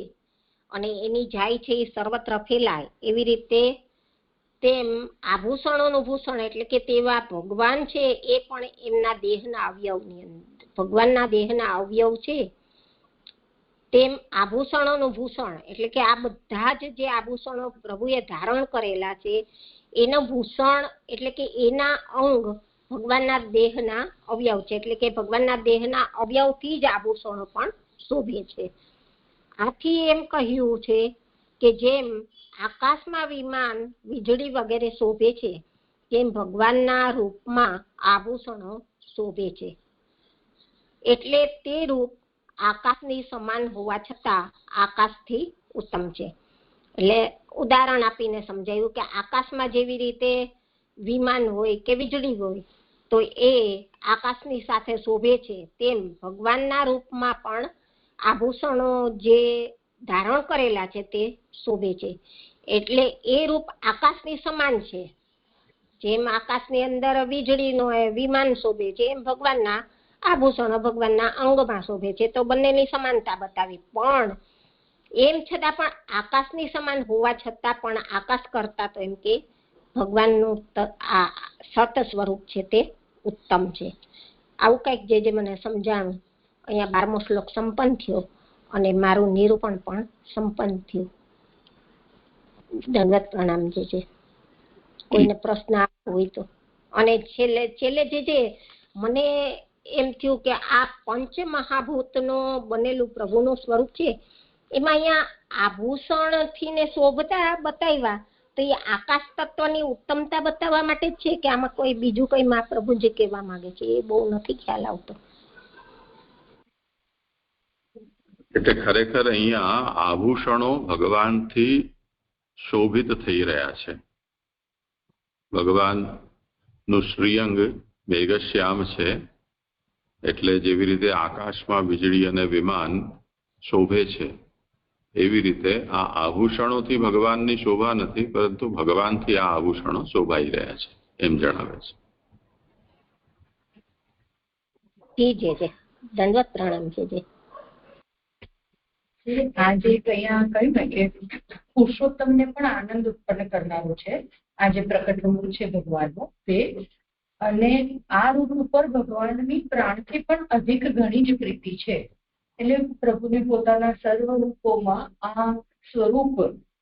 અને એની જાય છે એ સર્વત્ર ફેલાય. એવી રીતે તેમ આભૂષણોનું ભૂષણ એટલે કે તેવા ભગવાન છે એ પણ એમના દેહના અવયવની અંદર, ભગવાનના દેહના અવયવ છે, તેમ આભૂષણોનું ભૂષણ એટલે કે આ બધા જ જે આભૂષણો પ્રભુએ ધારણ કરેલા છે એનું ભૂષણ એટલે કે એના અંગ ભગવાનના દેહના અવયવ છે. એટલે કે ભગવાનના દેહના અવયવથી જ આભૂષણો પણ શોભે છે. આથી એમ કહ્યું છે કે જેમ આકાશમાં વિમાન વીજળી વગેરે શોભે છે તેમ ભગવાનના રૂપમાં આભૂષણો શોભે છે. એટલે તે રૂપ આકાશની સમાન હોવા છતાં આકાશથી ઉત્તમ છે. એટલે ઉદાહરણ આપીને સમજાયું કે આકાશમાં જેવી રીતે વિમાન હોય કે વીજળી હોય તો એ આકાશની સાથે શોભે છે, તેમ ભગવાનના રૂપમાં પણ આભૂષણો જે ધારણ કરેલા છે તે શોભે છે. એટલે એ રૂપ આકાશની સમાન છે. જેમ આકાશની અંદર વીજળીનો વિમાન શોભે છે એમ ભગવાનના આભૂષણો ભગવાનના અંગમાં શોભે છે. તો બંનેની સમાનતા બતાવી. પણ એમ છતાં પણ આકાશની સમાન હોવા છતાં પણ આકાશ કરતા તો એમ કે ભગવાનનું આ સત સ્વરૂપ છે તે ઉત્તમ છે. આવું કંઈક જે મને સમજાણું. અહીંયા 12મો શ્લોક સંપન્ન થયો અને મારું નિરૂપણ પણ સંપન્ન થયું. દંડવત પ્રણામ છે. કોઈને પ્રશ્ન હોય તો. અને છેલ્લે જે મને એમ થયું કે આ પંચ મહાભૂતનો બનેલું પ્રભુનું સ્વરૂપ છે એમાં અહીંયા આભૂષણથી ને શોભતા બતાવ્યા તો એ આકાશ તત્વની ઉત્તમતા બતાવવા માટે જ છે કે આમાં કોઈ બીજું કઈ મહાપ્રભુ જે કહેવા માંગે છે એ બહુ નથી ખ્યાલ આવતો. એટલે ખરેખર અહીંયા આભૂષણો ભગવાનથી શોભિત થઈ રહ્યા છે. ભગવાનનું શ્રીઅંગ મેઘશ્યામ છે, એટલે જેવી રીતે આકાશમાં વીજળી અને વિમાન શોભે છે એવી રીતે આ આભૂષણોથી ભગવાનની શોભા નથી, પરંતુ ભગવાનથી આ આભૂષણો શોભાઈ રહ્યા છે એમ જણાવે છે. દંડવત પ્રણામ છે. આજે અહીંયા કહ્યું ને કે પુરુષોત્તમને પણ આનંદ ઉત્પન્ન કરનારો છે આ જે પ્રકટ રૂપ છે ભગવાનનો તે, અને આ રૂપ ઉપર ભગવાનની પ્રાણથી પણ અધિક ઘણી જ પ્રીતિ છે. એટલે પ્રભુને પોતાના સર્વ રૂપોમાં આ સ્વરૂપ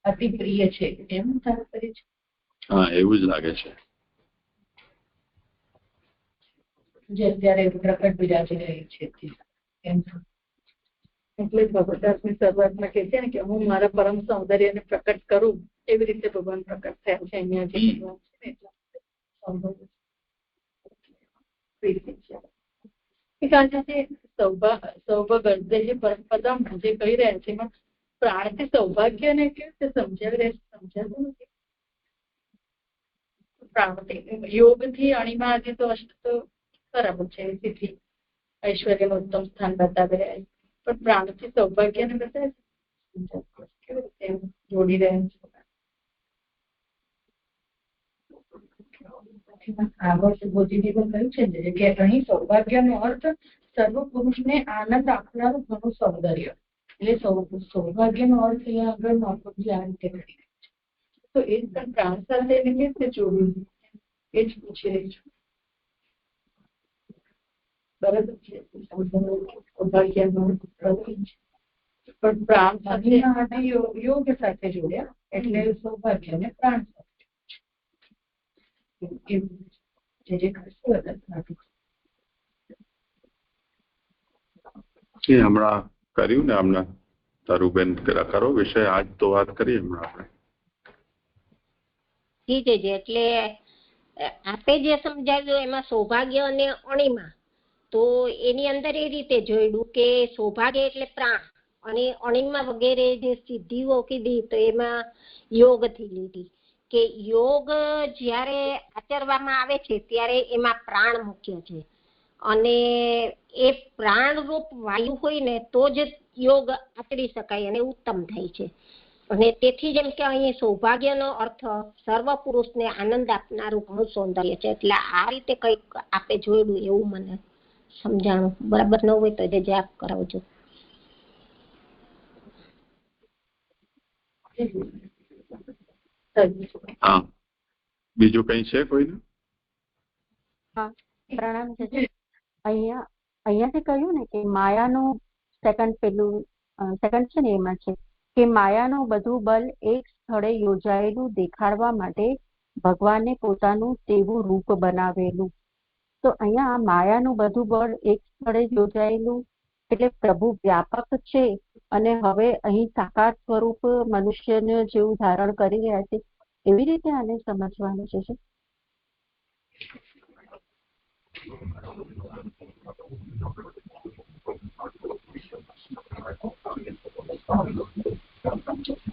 અતિ પ્રિય છે એમ તાત્પર્ય છે. હા, એવું જ લાગે છે. જે અત્યારે પ્રકટ બિરાજી રહી છે એમ. એટલે ભગવદાસની શરૂઆતમાં કહે છે ને કે હું મારા પરમ સૌંદર્યને પ્રકટ કરું, એવી રીતે ભગવાન પ્રકટ થયા છે અહીંયા જે ભગવાન છે ને કારણ કે સૌભાગ્ય જે પરમપદમ જે કહી રહ્યા છે એમાં પ્રાણથી સૌભાગ્ય ને કેવી રીતે સમજાવી રહ્યા છે સમજાતું નથી. પ્રાણથી યોગથી અણિમા આદિ તો અષ્ટ તો બરાબર છે, તેથી ઐશ્વર્યનું ઉત્તમ સ્થાન બતાવી રહ્યા છે, પણ પ્રાણથી સૌભાગ્યને બતાવે કેવી રીતે જોડી રહ્યા છે. આગળ બોધિજીએ કહ્યું છે ને કે અહીં સૌભાગ્યનો અર્થ સર્વ પુરુષને આનંદ આપનારું ઘણું સૌંદર્ય, એટલે સૌભાગ્યનો અર્થ અહીંયા આગળ નોર્મલી આ રીતે કરી રહ્યા છે. તો એ પ્રાણ સાથે એને કેવી રીતે જોડ્યું એ જ પૂછી રહી છું. બરાબર છે, સૌભાગ્યનો પણ પ્રાણ સાથે યોગ સાથે જોડ્યા એટલે સૌભાગ્ય ને પ્રાણ સાથે હમણાં કર્યું ને હમણાં તારુબેન કરો વિષય આજ તો વાત કરી હમણાં આપણે. એટલે આપે જે સમજાવ્યું એમાં સૌભાગ્ય અને અણિમા, તો એની અંદર એ રીતે જોયું કે સૌભાગ્ય એટલે પ્રાણ અને અણિમા વગેરે જે સિદ્ધિઓ કીધી તો એમાં યોગથી લીધી કે યોગ જ્યારે આચરવામાં આવે છે ત્યારે એમાં પ્રાણ મુખ્ય છે, અને એ પ્રાણરૂપ વાયુ હોય ને તો જ યોગ આચરી શકાય અને ઉત્તમ થાય છે. અને તેથી જેમ કે અહીં સૌભાગ્યનો અર્થ સર્વ પુરુષને આનંદ આપનારું ઘણું સૌંદર્ય છે, એટલે આ રીતે કંઈક આપે જોયેલું એવું મને સમજાણું. બરાબર ન હોય તો જે આપ કરાવજો. હા, બીજું કઈ છે કોઈને? હા, પ્રણામ છે. અહીંયાથી કહ્યું ને કે માયાનું સેકન્ડ છે ને એમાં છે કે માયાનું બધું બલ એક સ્થળે યોજાયેલું દેખાડવા માટે ભગવાને પોતાનું તેવું રૂપ બનાવેલું. તો અહીંયા માયાનું બધું બળ એક સ્થળે યોજાયેલું એટલે પ્રભુ વ્યાપક છે અને હવે અહીં સાકાર સ્વરૂપ મનુષ્યને જેવું ધારણ કરી રહ્યા છે એવી રીતે આને સમજવાનું છે.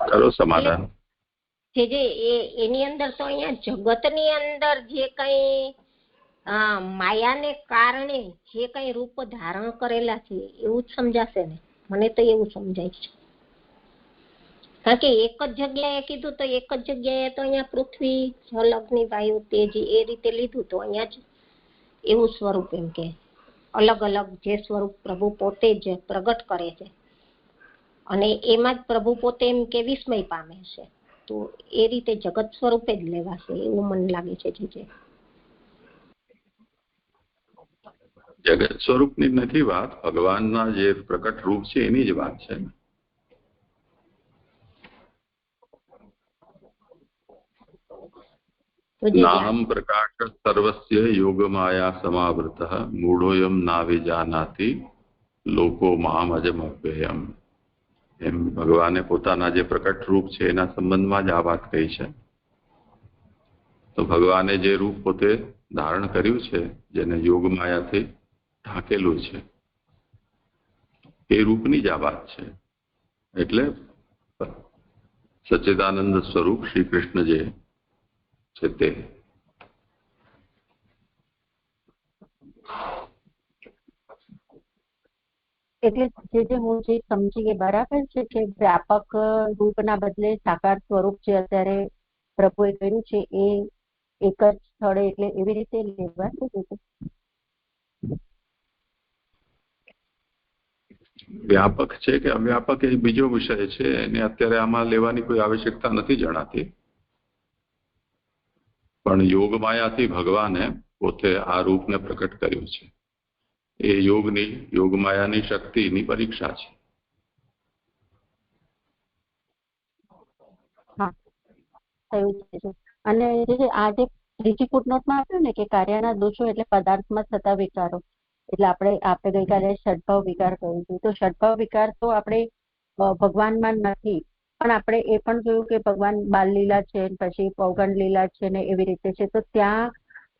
કરો સમાધાન. જે એની અંદર તો અહીંયા જગતની અંદર જે કઈ માયાને કારણે જે કઈ રૂપ ધારણ કરેલા છે એવું જ સમજાશે ને? મને તો એવું સમજાય છે. કારણ કે એક જ જગ્યાએ કીધું તો એક જ જગ્યાએ તો અહીંયા પૃથ્વી, જલ, અગ્નિ, વાયુ, તેજ એ રીતે લીધું તો અહીંયા જ એવું સ્વરૂપ એમ કે અલગ અલગ જે સ્વરૂપ પ્રભુ પોતે જ પ્રગટ કરે છે અને એમાં જ પ્રભુ પોતે એમ કે વિસ્મય પામે છે, તો એ રીતે જગત સ્વરૂપે જ લેવાશે એવું મને લાગે છે. જગત સ્વરૂપની નથી વાત, ભગવાનના જે પ્રકટ રૂપ છે એની જ વાત છે. નાહમ પ્રકાશ સર્વસ્ય યોગમાયા સમાવૃતઃ મૂઢોયમ નાવિજાનાતિ લોકો મામ અજમવ્યયમ. એમ ભગવાને પોતાના જે પ્રકટ રૂપ છે એના સંબંધમાં જ આ વાત કહી છે. તો ભગવાને જે રૂપ પોતે ધારણ કર્યું છે, જેને યોગમાયાથી ઢાંકેલું છે, એ રૂપની જ આ વાત છે. એટલે સચ્ચિદાનંદ સ્વરૂપ શ્રી કૃષ્ણ જે છે તે. એટલે જે હું જે સમજી કે બરાબર છે કે વ્યાપક રૂપના બદલે સાકાર સ્વરૂપ જે અત્યારે પ્રભુએ કર્યું છે એ એક જ સ્થળે, એટલે એવી રીતે લેવાશે. વ્યાપક છે કે અવ્યાપક એ બીજો વિષય છે, એને અત્યારે આમાં લેવાની કોઈ આવશ્યકતા નથી જણાતી. પણ યોગ માયાથી ભગવાને પોતે આ રૂપને પ્રકટ કર્યું છે. એ યોગ માયાની શક્તિની પરીક્ષા છે. અને આ જે ત્રીજી ફૂટનોટમાં આપ્યું ને કે કાર્યના દોષો એટલે પદાર્થમાં થતા વિકારો, એટલે આપણે ગઈકાલે ષડભાવ વિકાર કહ્યું હતું. તો ષડભાવ વિકાર તો આપણે ભગવાનમાં નથી, પણ આપણે એ પણ જોયું કે ભગવાન બાલ લીલા છે, પછી પૌગણ લીલા છે ને એવી રીતે છે. તો ત્યાં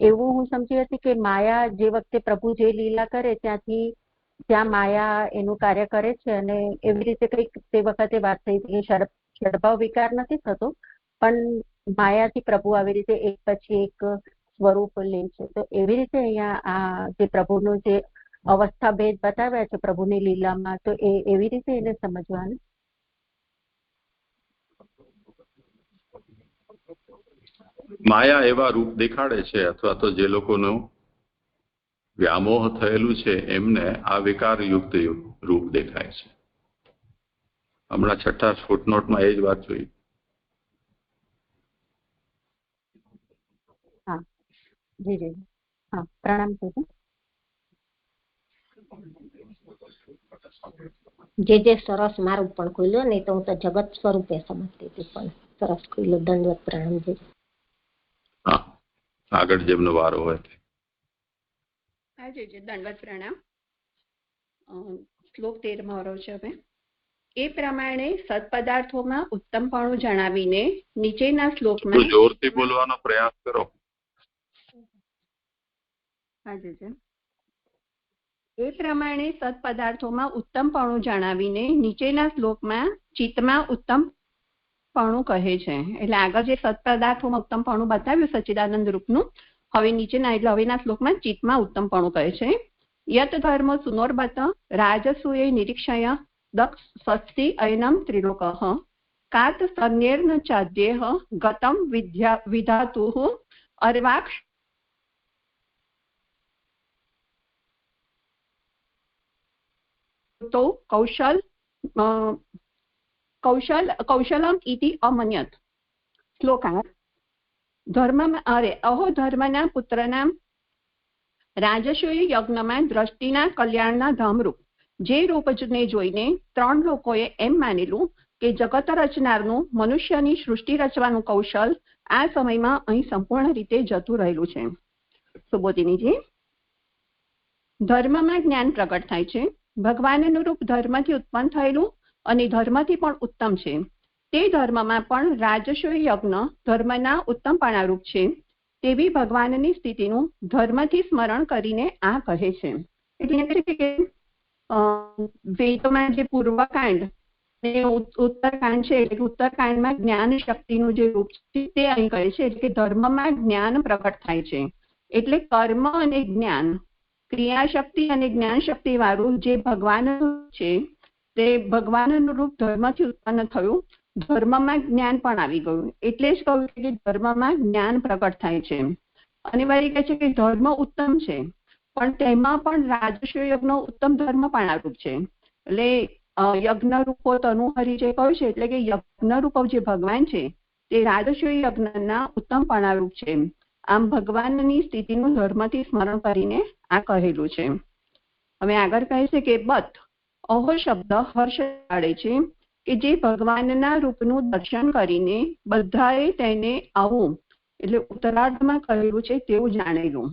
એવું હું સમજી હતી કે માયા જે વખતે પ્રભુ જે લીલા કરે ત્યાં માયા એનું કાર્ય કરે છે, અને એવી રીતે કંઈક તે વખતે વાત થઈ હતી કે ષડભાવ વિકાર નથી થતો, પણ માયાથી પ્રભુ આવી રીતે એક પછી એક સ્વરૂપ લે છે. તો એવી રીતે અહીંયા આ જે પ્રભુનું જે અવસ્થા ભેદ બતાવ્યા છે પ્રભુની લીલામાં, તો એવી રીતે એને સમજવાનું. માયા એવા રૂપ દેખાડે છે, અથવા તો જે લોકોનું વ્યામોહ થયેલું છે એમને આ વિકાર યુક્ત રૂપ દેખાય છે. હમણાં 6ઠા ફૂટનોટમાં એ જ વાત જોઈ. હા જી જી હા, પ્રણામ છે. જે સરસ મારું પણ ખુલ્યું, નહીં તો હું તો જગત સ્વરૂપે સમજતી હતી, પણ સરસ ખુલ્લું. દંડવત પ્રણામ છે. હા, આગળ જેમનો વારો હોય. હા જી દંડવત પ્રણામ. શ્લોક 13 વાળો છે હવે. એ પ્રમાણે સત્પદાર્થોમાં ઉત્તમપણું જણાવીને નીચેના શ્લોકમાં જોરથી બોલવાનો પ્રયાસ કરો. હા જી. એ પ્રમાણે સત્પદાર્થોમાં ઉત્તમપણું જણાવીને નીચેના શ્લોકમાં ચિત્તમાં ઉત્તમપણું કહે છે. એટલે આગળ જે સત્પદાર્થોમાં ઉત્તમપણું બતાવ્યું સચ્ચિદાનંદ રૂપનું, હવે નીચેના એટલે હવેના શ્લોકમાં ચિત્તમાં ઉત્તમપણું કહે છે. યત ધર્મ સુનોર્બત રાજસૂય નિરીક્ષય દક્ષ સ્વસ્તિ અયનમ ત્રિલોકઃ કાત સન્યેર્ન ચાદ્યેહ ગતમ વિધાતુઃ અર્વાક્ષ તો કૌશલમ ઇતિ અમન્યત. શ્લોકાર્થ. અહો ધર્મના પુત્રના રાજસૂય યજ્ઞમાં દ્રષ્ટિના કલ્યાણના ધામરૂપ જે રૂપને જોઈને 3 લોકોએ એમ માનેલું કે જગત રચનારનું મનુષ્યની સૃષ્ટિ રચવાનું કૌશલ આ સમયમાં અહીં સંપૂર્ણ રીતે જતું રહેલું છે. સુબોધિનીજી. ધર્મમાં જ્ઞાન પ્રગટ થાય છે. ભગવાનનું રૂપ ધર્મથી ઉત્પન્ન થયેલું અને ધર્મથી પણ ઉત્તમ છે. તે ધર્મમાં પણ રાજસ્વ યજ્ઞ ધર્મના ઉત્તમપણારૂપ છે તેવી ભગવાનની સ્થિતિનું ધર્મથી સ્મરણ કરીને આ કહે છે. એટલે કે વેદોમાં જે પૂર્વકાંડ અને ઉત્તરકાંડ છે, એટલે ઉત્તરકાંડમાં જ્ઞાન શક્તિનું જે રૂપ છે તે અહીં કહે છે. એટલે કે ધર્મમાં જ્ઞાન પ્રગટ થાય છે. એટલે કર્મ અને જ્ઞાન, ક્રિયાશક્તિ અને જ્ઞાન શક્તિ વાળું જે ભગવાનનું છે તે ભગવાનનું રૂપ ધર્મથી ઉત્પન્ન થયું. ધર્મમાં જ્ઞાન પણ આવી ગયું. એટલે જ કહ્યું કે ધર્મમાં જ્ઞાન પ્રગટ થાય છે. અને વળી કહે છે કે ધર્મ ઉત્તમ છે, પણ તેમાં પણ રાજસ્વ યજ્ઞ ઉત્તમ ધર્મ પણ આરૂપ છે. એટલે યજ્ઞ રૂપો તનુહરી જે કહ્યું છે, એટલે કે યજ્ઞ રૂપો જે ભગવાન છે તે રાજસ્વ યજ્ઞના ઉત્તમ પણારૂપ છે. આમ ભગવાનની સ્થિતિનું ધર્મથી સ્મરણ કરીને આ કહેલું છે. હવે આગળ કહે છે કે બત અહો શબ્દ હર્ષ પાડે છે કે જે ભગવાનના રૂપનું દર્શન કરીને બધાએ તેને આવું, એટલે ઉત્તરાર્ધમાં કહેલું છે તેવું જાણેલું.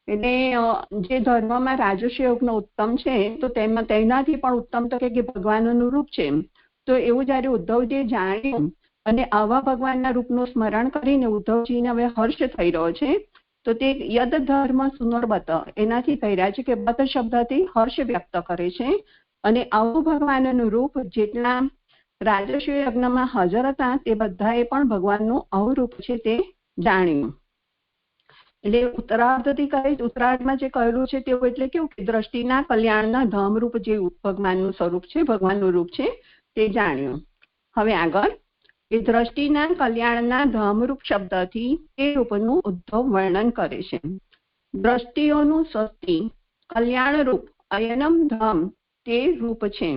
એટલે જે ધર્મમાં રાજસ્વ યજ્ઞ ઉત્તમ છે તો તેમાં તેનાથી પણ ઉત્તમ તો કે ભગવાનનું રૂપ છે. તો એવું જયારે ઉદ્ધવજીએ જાણ્યું અને આવા ભગવાનના રૂપનું સ્મરણ કરીને ઉદ્ધવજીને હવે હર્ષ થઈ રહ્યો છે, તો તે યદ ધર્મ સુનોર્બત એનાથી થઈ રહ્યા છે કે બત શબ્દથી હર્ષ વ્યક્ત કરે છે. અને આવું ભગવાનનું રૂપ જેટલા રાજસ્વ યજ્ઞમાં હાજર હતા તે બધાએ પણ ભગવાનનું આવું રૂપ છે તે જાણ્યું. એટલે ઉત્તરાર્ધથી કહે, ઉત્તરાર્ધમાં જે કહેલું છે તેવું એટલે કેવું કે દ્રષ્ટિના કલ્યાણના ધામરૂપ જે ભગવાનનું સ્વરૂપ છે, ભગવાનનું રૂપ છે તે જાણ્યું. હવે આગળ એ દ્રષ્ટિના કલ્યાણના ધામરૂપ શબ્દથી તે રૂપનું ઉદ્ધવ વર્ણન કરે છે. દ્રષ્ટિઓનું સ્વસ્તિ કલ્યાણરૂપ અયનમ ધામ તે રૂપ છે.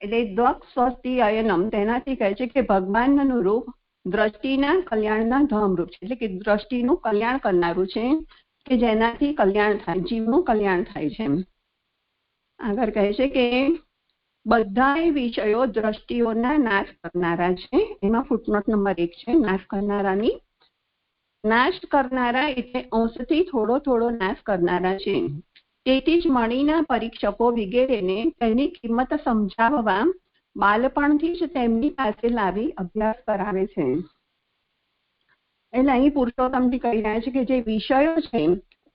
એટલે દ્વક સ્વસ્તિ અયનમ તેનાથી કહે છે કે ભગવાનનું રૂપ દ્રષ્ટિના કલ્યાણના ધામરૂપ છે. એટલે કે દ્રષ્ટિનું કલ્યાણ કરનારું છે કે જેનાથી કલ્યાણ થાય, જીવનું કલ્યાણ થાય છે. આગળ કહે છે કે બધા વિષયો દ્રષ્ટિઓના નાશ કરનારા છે. એમાં ફૂટનોટ નંબર 1 છે નાશ કરનારાની. નાશ કરનારા એટલે અંશથી થોડો થોડો નાશ કરનારા છે. તેથી જ મણીના પરીક્ષકો વગેરેને તેની કિંમત સમજાવવા બાળપણથી જ તેમની પાસે લાવી અભ્યાસ કરાવે છે. એટલે અહીં પુરુષોત્તમજી કહી રહ્યા છે કે જે વિષયો છે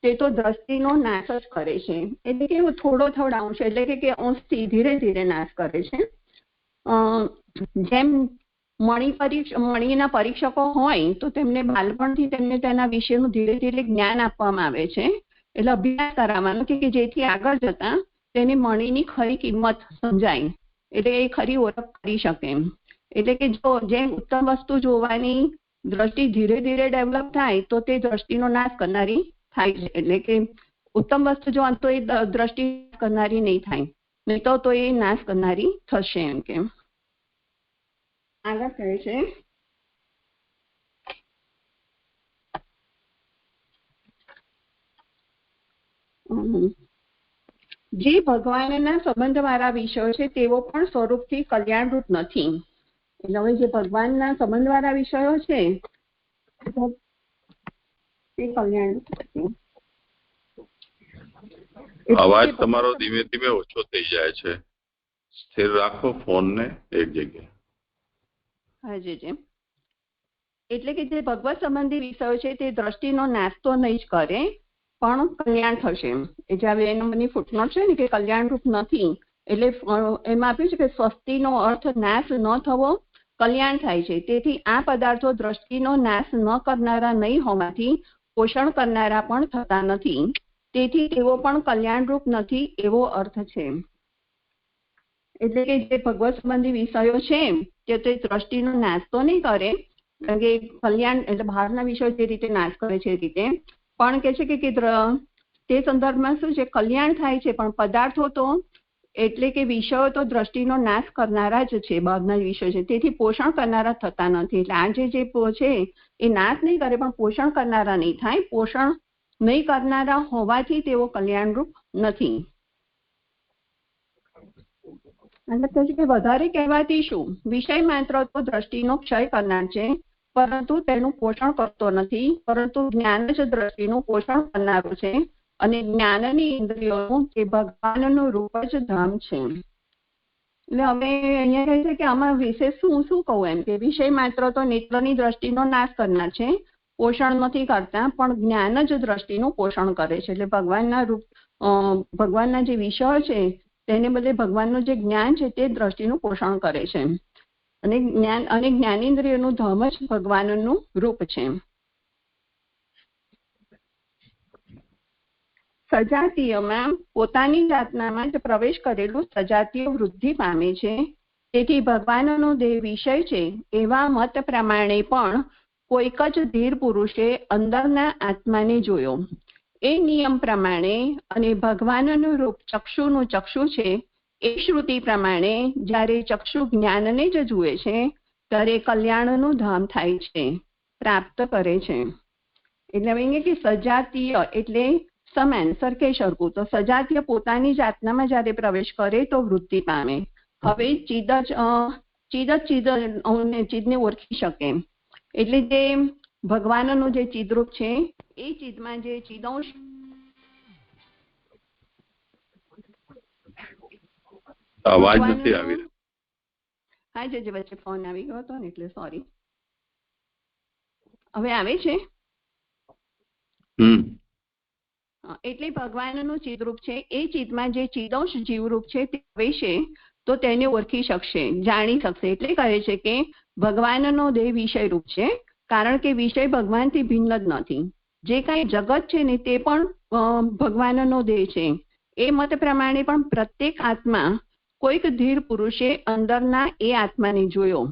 તે તો દ્રષ્ટિનો નાશ જ કરે છે. એટલે કે થોડો થોડો અંશ, એટલે કે અંશથી ધીરે ધીરે નાશ કરે છે. જેમ મણીના પરીક્ષકો હોય તો તેમને બાળપણથી તેમને તેના વિષયનું ધીરે ધીરે જ્ઞાન આપવામાં આવે છે. એટલે અભ્યાસ કરાવવાનો કે જેથી આગળ જતા તેને મણીની ખરી કિંમત સમજાય, એટલે એ ખરી ઓળખ કરી શકે. એટલે કે જો જેમ ઉત્તમ વસ્તુ જોવાની દ્રષ્ટિ ધીરે ધીરે ડેવલપ થાય તો તે દ્રષ્ટિનો નાશ કરનારી થાય છે. એટલે કે ઉત્તમ વસ્તુ જો તો એ દ્રષ્ટિ કરનારી નહીં થાય, નહીં તો એ નાશ કરનારી થશે. એમ કે આગળ કહે છે જે ભગવાનના સંબંધ વાળા વિષયો છે તેઓ પણ સ્વરૂપથી કલ્યાણરૂપ નથી. એટલે હવે જે ભગવાનના સંબંધ વાળા વિષયો છે તે કલ્યાણરૂપ નથી. અવાજ તમારો ધીમે ધીમે ઓછો થઈ જાય છે. સ્થિર રાખો ફોનને એક જગ્યાએ. હાજી. એટલે કે જે ભગવત સંબંધી વિષયો છે તે દ્રષ્ટિનો નાશ તો નહીં જ કરે પણ કલ્યાણ થશે. એ જે એની ફૂટનોટ છે ને કે કલ્યાણ રૂપ નથી, એટલે એમાં આપ્યું છે કે સ્વસ્તિનો અર્થ નાશ ન થવો, કલ્યાણ થાય છે. તેથી આ પદાર્થો દ્રષ્ટિનો નાશ ન કરનારા નહીં હોવાથી પોષણ કરનારા પણ થતા નથી. તેથી તેઓ પણ કલ્યાણરૂપ નથી એવો અર્થ છે. એટલે કે જે ભગવત સંબંધી વિષયો છે તે દ્રષ્ટિનો નાશ તો નહીં કરે, કારણ કે કલ્યાણ એટલે બહારના વિષયો જે રીતે નાશ કરે છે એ રીતે, પણ કે છે કે તે સંદર્ભમાં શું છે કલ્યાણ થાય છે, પણ પદાર્થો તો એટલે કે વિષયો તો દ્રષ્ટિનો નાશ કરનારા જ છે, બહારના વિષયો છે, તેથી પોષણ કરનારા થતા નથી. એટલે આ જે છે એ નાશ નહીં કરે પણ પોષણ કરનારા નહીં થાય. પોષણ નહીં કરનારા હોવાથી તેઓ કલ્યાણરૂપ નથી. વધારે કહેવાથી શું વિષય માત્ર તો દ્રષ્ટિનો ક્ષય કરનાર છે, પરંતુ તેનું પોષણ કરતો નથી, પરંતુ જ્ઞાન જ દ્રષ્ટિનું પોષણ કરનારું છે અને જ્ઞાનની ઇન્દ્રિયોનું તે ભગવાનનું રૂપ જ ધામ છે. એટલે હવે અહીંયા કહે છે કે આમાં વિશેષ શું કહું એમ કે વિષય માત્ર તો નેત્રની દ્રષ્ટિનો નાશ કરનાર છે, પોષણ નથી કરતા, પણ જ્ઞાન જ દ્રષ્ટિનું પોષણ કરે છે. એટલે ભગવાનના જે વિષયો છે તેને બદલે ભગવાનનું જે જ્ઞાન છે તે દ્રષ્ટિનું પોષણ કરે છે. અને જ્ઞાનેન્દ્રિયનું ધામ જ ભગવાનનું રૂપ છે. સજાતીયમાં પોતાની જાતનામાં જ પ્રવેશ કરેલું સજાતીય વૃદ્ધિ પામે છે. તેથી ભગવાનનો દેહ વિષય છે એવા મત પ્રમાણે પણ કોઈક જ ધીર પુરુષે અંદરના આત્માને જોયો. એ નિયમ પ્રમાણે અને ભગવાનનું રૂપ ચક્ષુનું ચક્ષુ છે એ શ્રુતિ પ્રમાણે જ્યારે ચક્ષુ જ્ઞાનને જ જુએ છે ત્યારે કલ્યાણનું ધામ થાય છે, પ્રાપ્ત કરે છે. એટલે હવે કે સજાતીય એટલે સમાન, સરખે સરખું. તો સજાતીય પોતાની જાતનામાં જ્યારે પ્રવેશ કરે તો વૃદ્ધિ પામે. હવે ચીદને ઓળખી શકે. એટલે જે ભગવાનનું જે ચિદરૂપ છે એ ચિદમાં જે ચિદંશ અવાજ નથી આવી રહ્યો. હા જે વચ્ચે ફોન આવી ગયો હતો ને એટલે સોરી. હવે આવે છે? એટલે ભગવાનનું ચિદરૂપ છે એ ચિદમાં જે ચિદંશ જીવરૂપ છે તે પ્રવેશે તો તેને ઓળખી શકશે, જાણી શકશે. એટલે કહે છે કે ભગવાનનો દેહ વિષય રૂપ છે, કારણ કે વિષય ભગવાનથી ભિન્ન જ નથી. જે કાંઈ જગત છે ને તે પણ ભગવાનનો દેહ છે. એ મત પ્રમાણે પણ પ્રત્યેક આત્મા કોઈક ધીર પુરુષે અંદરના એ આત્માને જોયો,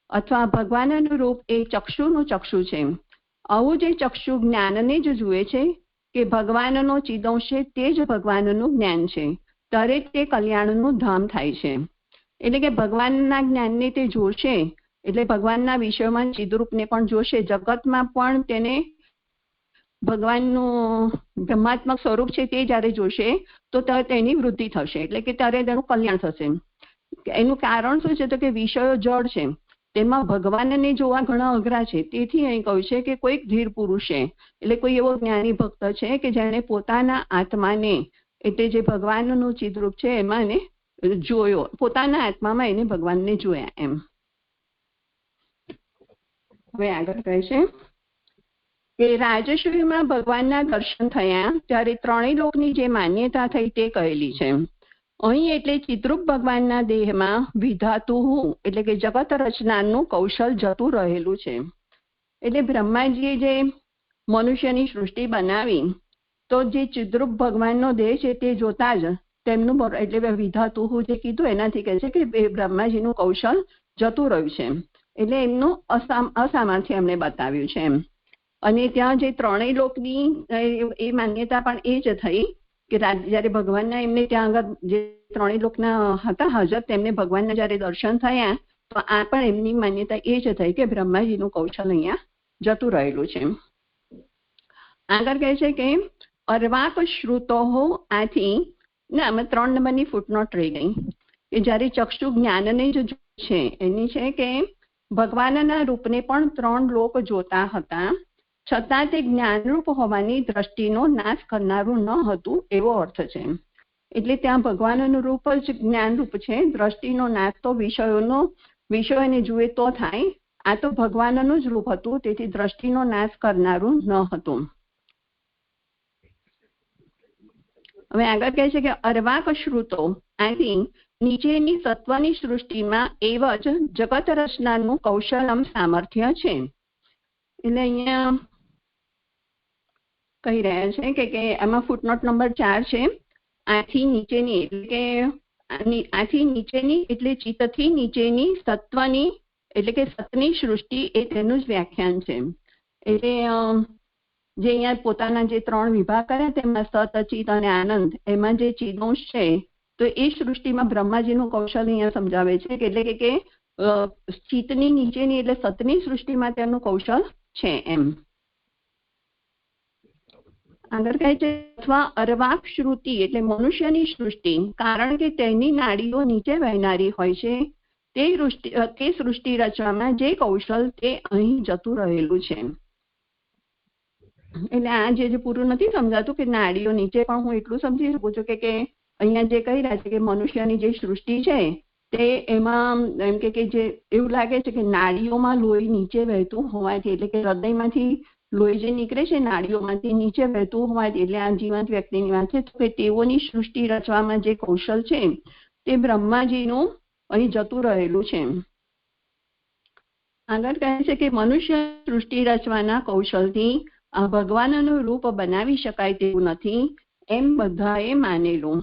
અથવા ભગવાનનું રૂપ એ ચક્ષુનું ચક્ષુ છે. આવું જે ચક્ષુ જ્ઞાનને જ જુએ છે કે ભગવાનનો ચિદંશ છે તે જ ભગવાનનું જ્ઞાન છે, ત્યારે તે કલ્યાણનું ધામ થાય છે. એટલે કે ભગવાનના જ્ઞાનને તે જોશે એટલે ભગવાનના વિષયમાં ચિદરૂપને પણ જોશે, જગતમાં પણ તેને ભગવાનનું બ્રહ્માત્મક સ્વરૂપ છે તે જ્યારે જોશે તો તેની વૃદ્ધિ થશે, એટલે કે ત્યારે તેનું કલ્યાણ થશે. એનું કારણ શું છે? તો કે વિષયો જળ છે, તેમાં ભગવાનને જોવા ઘણા અઘરા છે. તેથી અહીં કહ્યું છે કે કોઈક ધીર પુરુષે, એટલે કોઈ એવો જ્ઞાની ભક્ત છે કે જેણે પોતાના આત્માને, એટલે જે ભગવાનનું ચિદરૂપ છે એમાં એને જોયો, પોતાના આત્મામાં એને ભગવાનને જોયા એમ. હવે આગળ કહે છે કે રાજશ્રીમાં ભગવાનના દર્શન થયા ત્યારે ત્રણેય લોકની જે માન્યતા થઈ તે કહેલી છે. અહીં એટલે ચિત્રૂપ ભગવાનના દેહમાં વિધાતું એટલે કે જગત રચનાનું કૌશલ જતું રહેલું છે. એટલે બ્રહ્માજીએ જે મનુષ્યની સૃષ્ટિ બનાવી તો જે ચિત્રૂપ ભગવાનનો દેહ છે તે જોતા જ તેમનું એટલે વિધાતું જે કીધું એનાથી કહે છે કે બ્રહ્માજીનું કૌશલ જતું રહ્યું છે. એટલે એમનું અસામર્થ્ય એમણે બતાવ્યું છે એમ. અને ત્યાં જે ત્રણેય લોકની એ માન્યતા પણ એ જ થઈ કે જયારે ભગવાનના એમને ત્યાં આગળ જે ત્રણેય લોકના હતા હાજર તેમને ભગવાનના જયારે દર્શન થયા તો આ પણ એમની માન્યતા એ જ થઈ કે બ્રહ્માજીનું કૌશલ અહીંયા જતું રહેલું છે. આગળ કહે છે કે અર્વાક શ્રુતો આથી ના અમે 3 નંબરની ફૂટનોટ રહી ગઈ કે જયારે ચક્ષુ જ્ઞાનને જ છે એની છે કે ભગવાનના રૂપને પણ 3 લોક જોતા હતા, છતાં તે જ્ઞાનરૂપ હોવાની દ્રષ્ટિનો નાશ કરનારું ન હતું એવો અર્થ છે. એટલે ત્યાં ભગવાનનું રૂપ જ જ્ઞાનરૂપ છે, દ્રષ્ટિનો નાશ તો વિષયોને જુએ તો થાય. આ તો ભગવાનનું જ રૂપ હતું, તેથી દ્રષ્ટિનો નાશ કરનારું ન હતું. હવે આગળ કહે છે કે અર્વાક શ્રુતો આથી નીચેની સત્વની સૃષ્ટિમાં એવ જ જગત રચનાનું કૌશલમ સામર્થ્ય છે. એટલે અહીંયા કહી રહ્યા છે કે એમાં ફૂટનોટ નંબર 4 છે. આથી નીચેની એટલે કે આથી નીચેની એટલે ચિત્તથી નીચેની સત્વની એટલે કે સતની સૃષ્ટિ એ તેનું જ વ્યાખ્યાન છે. એટલે જે અહીંયા પોતાના જે 3 વિભાગ કર્યા તેમાં સત, ચિત અને આનંદ, એમાં જે ચિદંશ છે તો એ સૃષ્ટિમાં બ્રહ્માજીનું કૌશલ અહીંયા સમજાવે છે કે એટલે કે ચિત્તની નીચેની એટલે સતની સૃષ્ટિમાં તેનું કૌશલ છે એમ. આગળ કહે છે અથવા અર્વાક શ્રુતિ એટલે મનુષ્યની સૃષ્ટિ, કારણ કે તેની નાડીઓ નીચે વહેનારી હોય છે તે સૃષ્ટિ રચવામાં જે કૌશલ તે અહીં જતું રહેલું છે. એટલે આ જે પૂરું નથી સમજાતું કે નાડીઓ નીચે, પણ હું એટલું સમજી શકું છું કે અહીંયા જે કહી રહ્યા છે કે મનુષ્યની જે સૃષ્ટિ છે તે એમાં એમ કે જે એવું લાગે છે કે નાડીઓમાં લોહી નીચે વહેતું હોવાથી, એટલે કે હૃદયમાંથી લોહી જે નીકળે છે નાડીઓમાંથી નીચે વહેતું હોવાથી, એટલે આ જીવંત વ્યક્તિની વાત છે, તો કે તેઓની સૃષ્ટિ રચવામાં જે કૌશલ છે તે બ્રહ્માજીનું અહીં જતું રહેલું છે. આગળ કહે છે કે મનુષ્ય સૃષ્ટિ રચવાના કૌશલથી આ ભગવાનનું રૂપ બનાવી શકાય તેવું નથી એમ બધાએ માનેલું.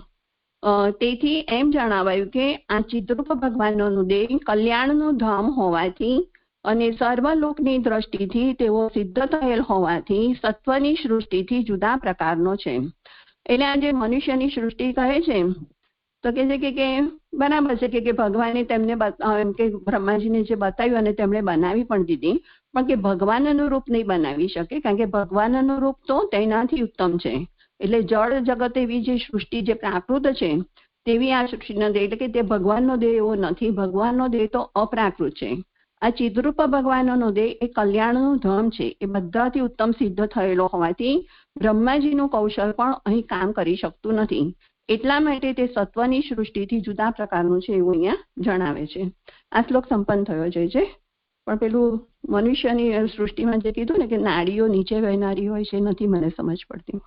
તેથી એમ જણાવાયું કે આ ચિત્રૂપ ભગવાનનું દેહ કલ્યાણનું ધામ હોવાથી અને સર્વલોકની દ્રષ્ટિથી તેઓ સિદ્ધ થયેલ હોવાથી સત્વની સૃષ્ટિથી જુદા પ્રકારનો છે. એટલે આ જે મનુષ્યની સૃષ્ટિ કહે છે તો કે બરાબર છે કે ભગવાને તેમને એમ કે બ્રહ્માજીને જે બતાવ્યું અને તેમણે બનાવી પણ દીધી, પણ કે ભગવાનનું રૂપ નહીં બનાવી શકે, કારણ કે ભગવાનનું રૂપ તો તેનાથી ઉત્તમ છે. એટલે જળ જગત એવી જે સૃષ્ટિ જે પ્રાકૃત છે તેવી આ સૃષ્ટિનો દેહ, એટલે કે તે ભગવાનનો દેહ એવો નથી. ભગવાનનો દેહ તો અપ્રાકૃત છે. આ ચિદ્રૂપ ભગવાનનો દેહ એ કલ્યાણનું ધામ છે, એ બધાથી ઉત્તમ સિદ્ધ થયેલો હોવાથી બ્રહ્માજીનું કૌશલ પણ અહીં કામ કરી શકતું નથી. એટલા માટે તે સત્વની સૃષ્ટિથી જુદા પ્રકારનું છે એવું અહીંયા જણાવે છે. આ શ્લોક સંપન્ન થયો છે. પણ પેલું મનુષ્યની સૃષ્ટિમાં જે કીધું ને કે નાડીઓ નીચે વહેનારી હોય છે, નથી મને સમજ પડતી.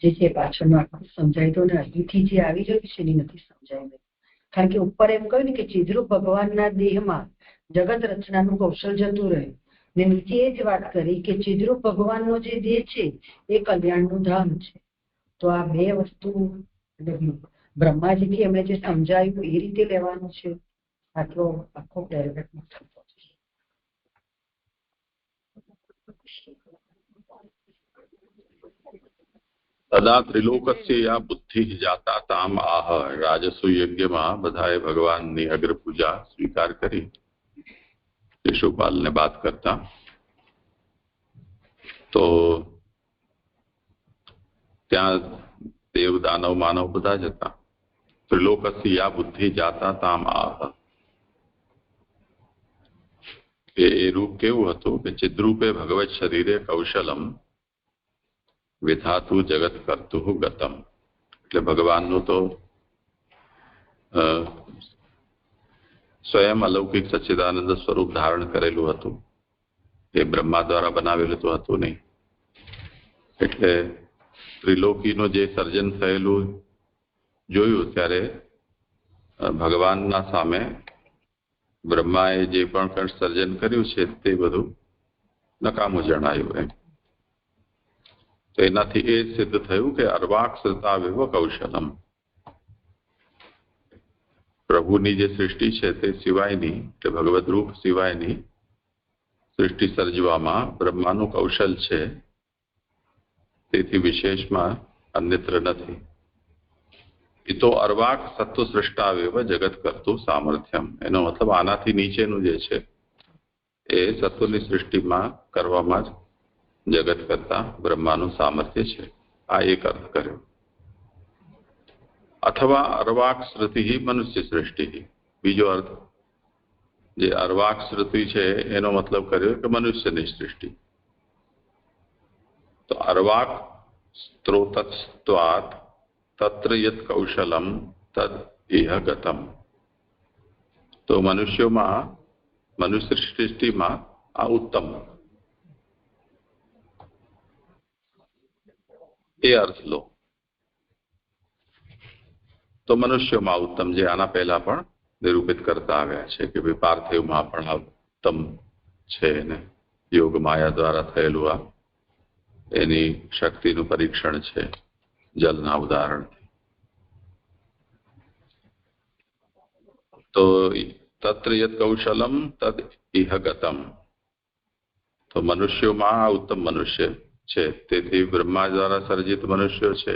જે પાછળનું આખું સમજાય તો ને અહીંથી જે આવી રહ્યું છે એની નથી સમજાય. કારણ કે ઉપર એમ કહ્યું ને કે ચિદ્રૂપ ભગવાનના દેહમાં જગત રચનાનું કૌશલ જતું રહ્યું, ને નીચે એ જ વાત કરી કે ચિદ્રૂપ ભગવાનનો જે દેહ છે એ કલ્યાણનું ધામ છે. તો આ બે વસ્તુ બ્રહ્માજીથી એમણે જે સમજાયું એ રીતે લેવાનું છે. આટલો આખો પેરેગ્રાફ તદા ત્રિલોકસ્ય યા બુદ્ધિ જાતા તામ આહ. રાજસુ યજ્ઞમાં બધાએ ભગવાનની અગ્ર પૂજા સ્વીકાર કરી. શિશુપાલને બાત કરતા તો ત્યાં દેવ દાનવ માનવ બધા જ હતા. ત્રિલોકસ્ય યા બુદ્ધિ જાતા તામ આહ. એ રૂપ કેવું હતું કે ચિદ્રૂપે ભગવત શરીરે કૌશલમ વિધાતુ જગત કરતું ગતમ. એટલે ભગવાનનું તો સ્વયં અલૌકિક સચ્ચિદાનંદ સ્વરૂપ ધારણ કરેલું હતું, એ બ્રહ્મા દ્વારા બનાવેલું તો હતું નહીં. એટલે ત્રિલોકીનું જે સર્જન થયેલું જોયું ત્યારે ભગવાનના સામે બ્રહ્માએ જે પણ સર્જન કર્યું છે તે બધું નકામું જણાયું. એમ તો એનાથી એ સિદ્ધ થયું કે અર્વાક્ષરતાવેવ કૌશલમ. પ્રભુની જે સૃષ્ટિ છે તે સિવાયની, કે ભગવદ રૂપ સિવાયની સૃષ્ટિ સર્જવામાં બ્રહ્માનું કૌશલ છે, તેથી વિશેષમાં અન્યત્ર નથી. એ તો અર્વાક સત્વ સૃષ્ટાવેવ જગત કરતું સામર્થ્યમ. એનો મતલબ આનાથી નીચેનું જે છે એ સત્વની સૃષ્ટિમાં કરવામાં જ જગત કરતા બ્રહ્માનું સામર્થ્ય છે. આ એક અર્થ કર્યો. અથવા અર્વાક શ્રુતિ મનુષ્ય સૃષ્ટિ. બીજો અર્થ જે અર્વાક શ્રુતિ છે એનો મતલબ કર્યો કે મનુષ્યની સૃષ્ટિ. તો અર્વાક સ્ત્રોતસ્ત્વાત તત્ર યત કૌશલમ તદ ઇહ ગતમ. તો મનુષ્યોમાં મનુષ્ય સૃષ્ટિમાં આ ઉત્તમ, એ અર્થ લો. તો મનુષ્યોમાં ઉત્તમ, જે આના પહેલા પણ નિરૂપિત કરતા આવ્યા છે કે ભાઈ પાર્થિવમાં પણ આ ઉત્તમ છે ને યોગ માયા દ્વારા થયેલું આ એની શક્તિનું પરીક્ષણ છે જલના ઉદાહરણથી. તો તત્ર યત કૌશલમ તદ ઇહ ગતમ. તો મનુષ્યોમાં આ ઉત્તમ મનુષ્ય છે, તેથી બ્રહ્મા દ્વારા સર્જિત મનુષ્યો છે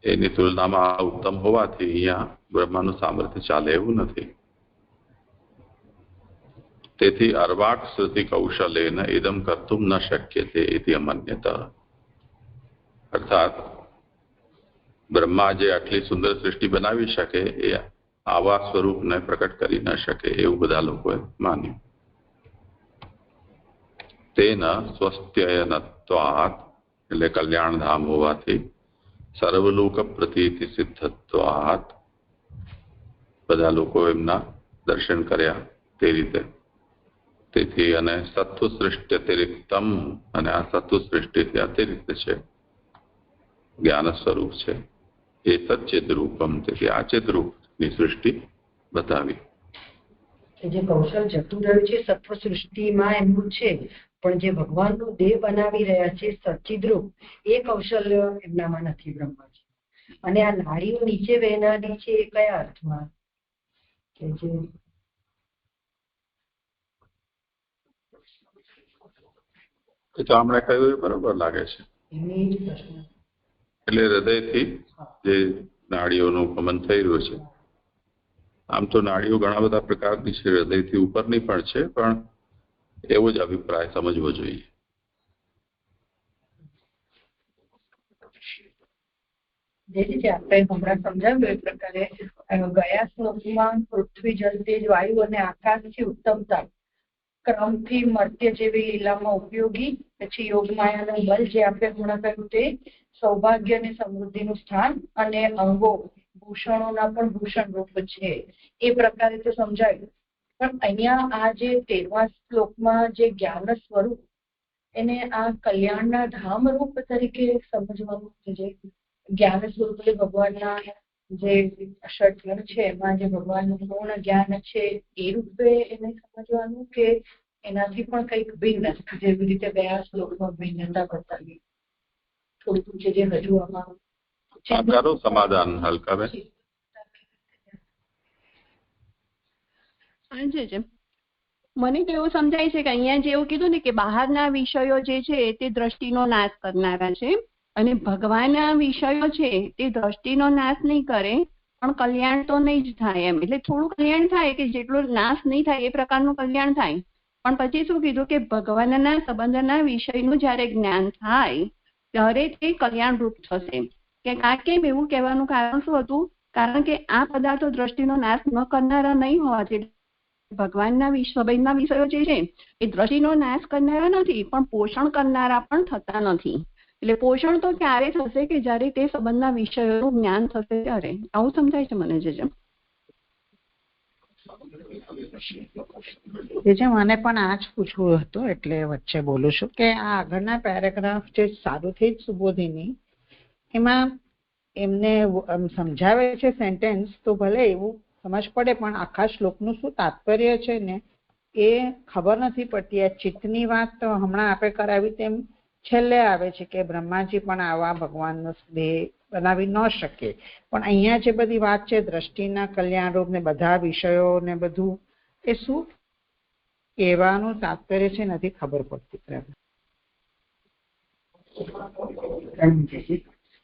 એની તુલનામાં આ ઉત્તમ હોવાથી અહીંયા બ્રહ્માનું સામર્થ્ય ચાલે એવું નથી. તેથી અર્વાક શ્રુતિ કૌશલેન ઇદમ કર્તુમ ન શક્યતે ઇતિ અમન્યત. અર્થાત બ્રહ્મા જે આટલી સુંદર સૃષ્ટિ બનાવી શકે એ આવા સ્વરૂપને પ્રકટ કરી ન શકે એવું બધા લોકોએ માન્યું. તેન સ્વસ્ત્યયનત્વાત એટલે કલ્યાણ ધામ હોવાથી સર્વલોક પ્રતીતિ સિદ્ધત્વાત બધા લોકો એમના દર્શન કર્યા તે રીતે. તેથી અને સત્વ સૃષ્ટિ અતિરિક્તમ, અને આ સત્વ સૃષ્ટિથી અતિરિક્ત છે, જ્ઞાન સ્વરૂપ છે. એ સચ્ચિદરૂપમ, તેથી આ ચિદરૂપની સૃષ્ટિ બતાવી. જે કૌશલ જતું રહ્યું છે સત્વ સૃષ્ટિમાં એમનું છે, પણ જે ભગવાનનું દેહ બનાવી રહ્યા છે સચ્ચિદરૂપ, એ કૌશલ્ય એમનામાં નથી બ્રહ્માજી. અને આ નાડીઓ નીચે વહેનારી છે એ કયા અર્થમાં? કે જે તો આપણે કહ્યું એ બરોબર લાગે છે. એમની જ પ્રશ્ન, એટલે હૃદયથી જે નાડીઓનું ગમન થઈ રહ્યું છે. આમ તો નાડીઓ ઘણા બધા પ્રકારની છે, હૃદયથી ઉપરની પણ છે, પણ એવો જ અભિપ્રાય સમજવો જોઈએ. જે રીતે આપણે હમણાં સમજાવ્યું એ પ્રકારે ગયા શ્લોકમાં પૃથ્વી, જલ, તેજ, વાયુ અને આકાશથી ઉત્તમતા ક્રમથી મર્ત્ય જેવી લીલામાં ઉપયોગી, પછી યોગમાયાનું બલ જે આપણે હમણાં કહ્યું તે સૌભાગ્ય અને સમૃદ્ધિનું સ્થાન, અને અંગો ભૂષણોના પણ ભૂષણ રૂપ છે, એ પ્રકારે તો સમજાયું. પણ અહીંયા આ જે 13મા શ્લોકમાં જે જ્ઞાન સ્વરૂપ, એને આ કલ્યાણના ધામ રૂપ તરીકે સમજવાનું છે. જે જ્ઞાન સ્વરૂપ એટલે ભગવાનના જે ષટ્ગુણ છે એમાં જે ભગવાનનું પૂર્ણ જ્ઞાન છે એ રૂપે એને સમજવાનું, કે એનાથી પણ કંઈક ભિન્ન, જેવી રીતે ગયા શ્લોકમાં ભિન્નતા બતાવી થોડું છે, જે હજુ આમાં કરો સમાધાન હલકાબેન. મને તો એવું સમજાય છે કે અહીંયા જે એવું કીધું ને કે બહારના વિષયો જે છે તે દ્રષ્ટિનો નાશ કરનારા છે, અને ભગવાનના વિષયો છે તે દ્રષ્ટિનો નાશ નહીં કરે, પણ કલ્યાણ તો નહીં જ થાય એમ. એટલે થોડું કલ્યાણ થાય, કે જેટલો નાશ નહીં થાય એ પ્રકારનું કલ્યાણ થાય. પણ પછી શું કીધું કે ભગવાનના સંબંધના વિષયનું જ્યારે જ્ઞાન થાય ત્યારે તે કલ્યાણ રૂપ થશે. કે આ કેમ એવું કહેવાનું કારણ શું હતું? કારણ કે આ પદાર્થો દ્રષ્ટિનો નાશ ન કરનારા નહીં હોવાથી ભગવાનના સંબંધના વિષયો જે છે એ દ્રષ્ટિનો નાશ કરનારા નથી, પણ પોષણ કરનારા પણ થતા નથી. એટલે પોષણ તો ક્યારે થશે? કે જ્યારે તે સંબંધના વિષયોનું જ્ઞાન થશે ત્યારે. આવું સમજાય છે મને. જે મને પણ આ જ પૂછવું હતું, એટલે વચ્ચે બોલું છું કે આ આગળના પેરેગ્રાફ જે સારુંથી જ સુબોધિની, એમાં એમને સમજાવે છે સેન્ટેન્સ, તો ભલે એવું સમજ પડે, પણ આખા શ્લોકનું શું તાત્પર્ય છે ને એ ખબર નથી પડતી. આ ચિત્તની વાત તો હમણાં આપણે કરાવી તેમ છેલ્લે આવે છે કે બ્રહ્માજી પણ આવા ભગવાનનો દેહ બનાવી ન શકે, પણ અહીંયા જે બધી વાત છે દ્રષ્ટિના કલ્યાણ રૂપ ને બધા વિષયો ને બધું, એ શું કહેવાનું તાત્પર્ય છે નથી ખબર પડતી.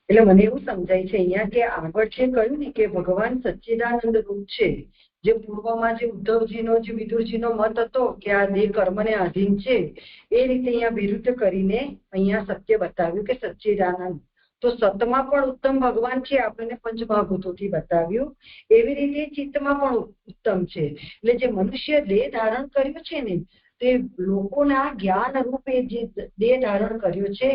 એટલે મને એવું સમજાય છે અહીંયા કે આગળ છે કહ્યું ને કે ભગવાન સચ્ચિદાનંદ રૂપ છે, જે પૂર્વમાં જે ઉદ્ધવજીનો જે વિદુરજીનો મત હતો કે આ દેહ કર્મને આધીન છે, એ રીતે અહીંયા વિરુદ્ધ કરીને અહીંયા સત્ય બતાવ્યું કે સચ્ચિદાનંદ. તો સતમાં પણ ઉત્તમ ભગવાન છે, આપણને પંચમહાભૂતોથી બતાવ્યું. એવી રીતે ચિત્તમાં પણ ઉત્તમ છે. એટલે જે મનુષ્ય દેહ ધારણ કર્યું છે ને, તે લોકોના જ્ઞાન રૂપે જે દેહ ધારણ કર્યું છે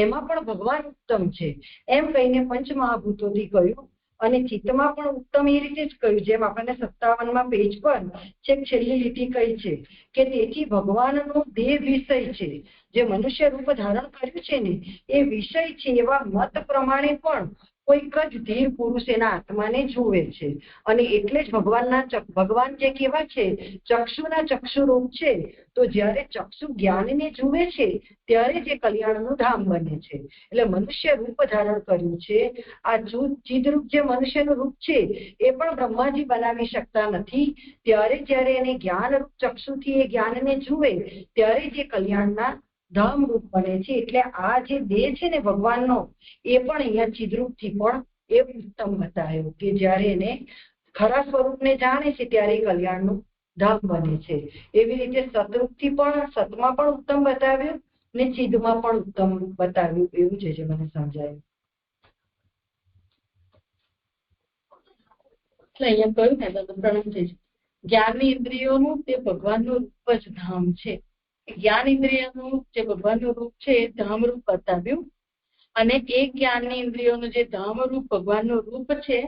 એમાં પણ ભગવાન ઉત્તમ છે એમ કહીને પંચમહાભૂતોથી કહ્યું. અને ચિત્તમાં પણ ઉત્તમ એ રીતે જ કહ્યું, જેમ આપણને 57મા પેજ પર છેક છેલ્લી લીટી કહી છે કે તેથી ભગવાનનો દેહ વિષય છે. જે મનુષ્ય રૂપ ધારણ કર્યું છે ને એ વિષય છે, એવા મત પ્રમાણે પણ કોઈક જ ધીર પુરુષ એના આત્માને જુએ છે. અને એટલે જ ભગવાન જે કેવા છે ચક્ષુના ચક્ષુરૂપ છે, તો જ્યારે ચક્ષુ જ્ઞાનને જુએ છે ત્યારે જે કલ્યાણનું ધામ બને છે. એટલે મનુષ્ય રૂપ ધારણ કર્યું છે. આ ચિદરૂપ જે મનુષ્યનું રૂપ છે એ પણ બ્રહ્માજી બનાવી શકતા નથી. ત્યારે જ્યારે એને જ્ઞાનરૂપ ચક્ષુથી એ જ્ઞાનને જુએ ત્યારે જે કલ્યાણના ધામ રૂપ બને છે. એટલે આ જે દેહ છે ને ભગવાનનો, એ પણ અહીંયા ચિદરૂપથી પણ એ ઉત્તમ બતાવ્યો કે જ્યારે એને ખરા સ્વરૂપને જાણે છે ત્યારે કલ્યાણનું ધામ બને છે. એવી રીતે સતરૂપથી પણ સતમાં પણ ઉત્તમ બતાવ્યું ને ચિદમાં પણ ઉત્તમ બતાવ્યું. એવું છે જે મને સમજાયું. એટલે અહીંયા કહ્યું ને પ્રણામ છે, જ્ઞાન ઇન્દ્રિયોનું તે ભગવાનનું રૂપ જ ધામ છે. જ્ઞાન ઇન્દ્રિયનું જે ભગવાનનું રૂપ છે એ ધામ રૂપ બતાવ્યું. અને એ જ્ઞાનની ઇન્દ્રિયોનું જે ધામ રૂપ ભગવાનનું રૂપ છે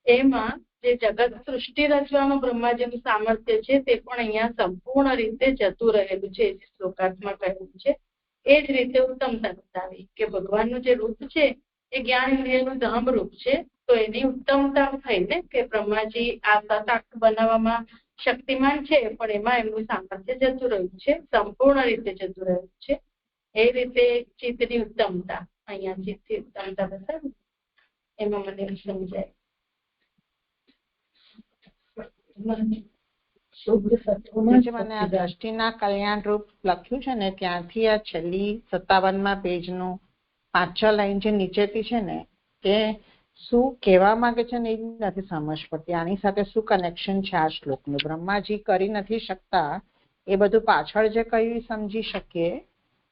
એમાં જે જગત સૃષ્ટિ રચવાનું બ્રહ્માજીનું સામર્થ્ય છે તે પણ અહીંયા સંપૂર્ણ રીતે જતું રહેલું છે, જે શ્લોકાર્થમાં કહ્યું છે. એ જ રીતે ઉત્તમતા બતાવી કે ભગવાનનું જે રૂપ છે એ જ્ઞાન ઇન્દ્રિયનું ધામ રૂપ છે, તો એની ઉત્તમતા થઈને કે બ્રહ્માજી આ સત આંખ બનાવવામાં શક્તિમાન છે, પણ એમાં એમનું સામર્થ્ય જતું રહ્યું છે, સંપૂર્ણ રીતે જતું રહ્યું છે. એ રીતે ચિત્તની ઉત્તમતા અહીંયા ચિત્તની ઉત્તમતા બતાવી એમાં મને એવું સમજાય. મને આ દ્રષ્ટિના કલ્યાણ રૂપ લખ્યું છે ને ત્યાંથી આ છેલ્લી 57 પેજનું 5-6 લાઈન જે નીચેથી છે ને એ શું કહેવા માંગે છે ને એ નથી સમજ પડતી. આની સાથે શું કનેક્શન છે આ શ્લોકનું? બ્રહ્માજી કરી નથી શકતા એ બધું પાછળ જે કહ્યું સમજી શકીએ,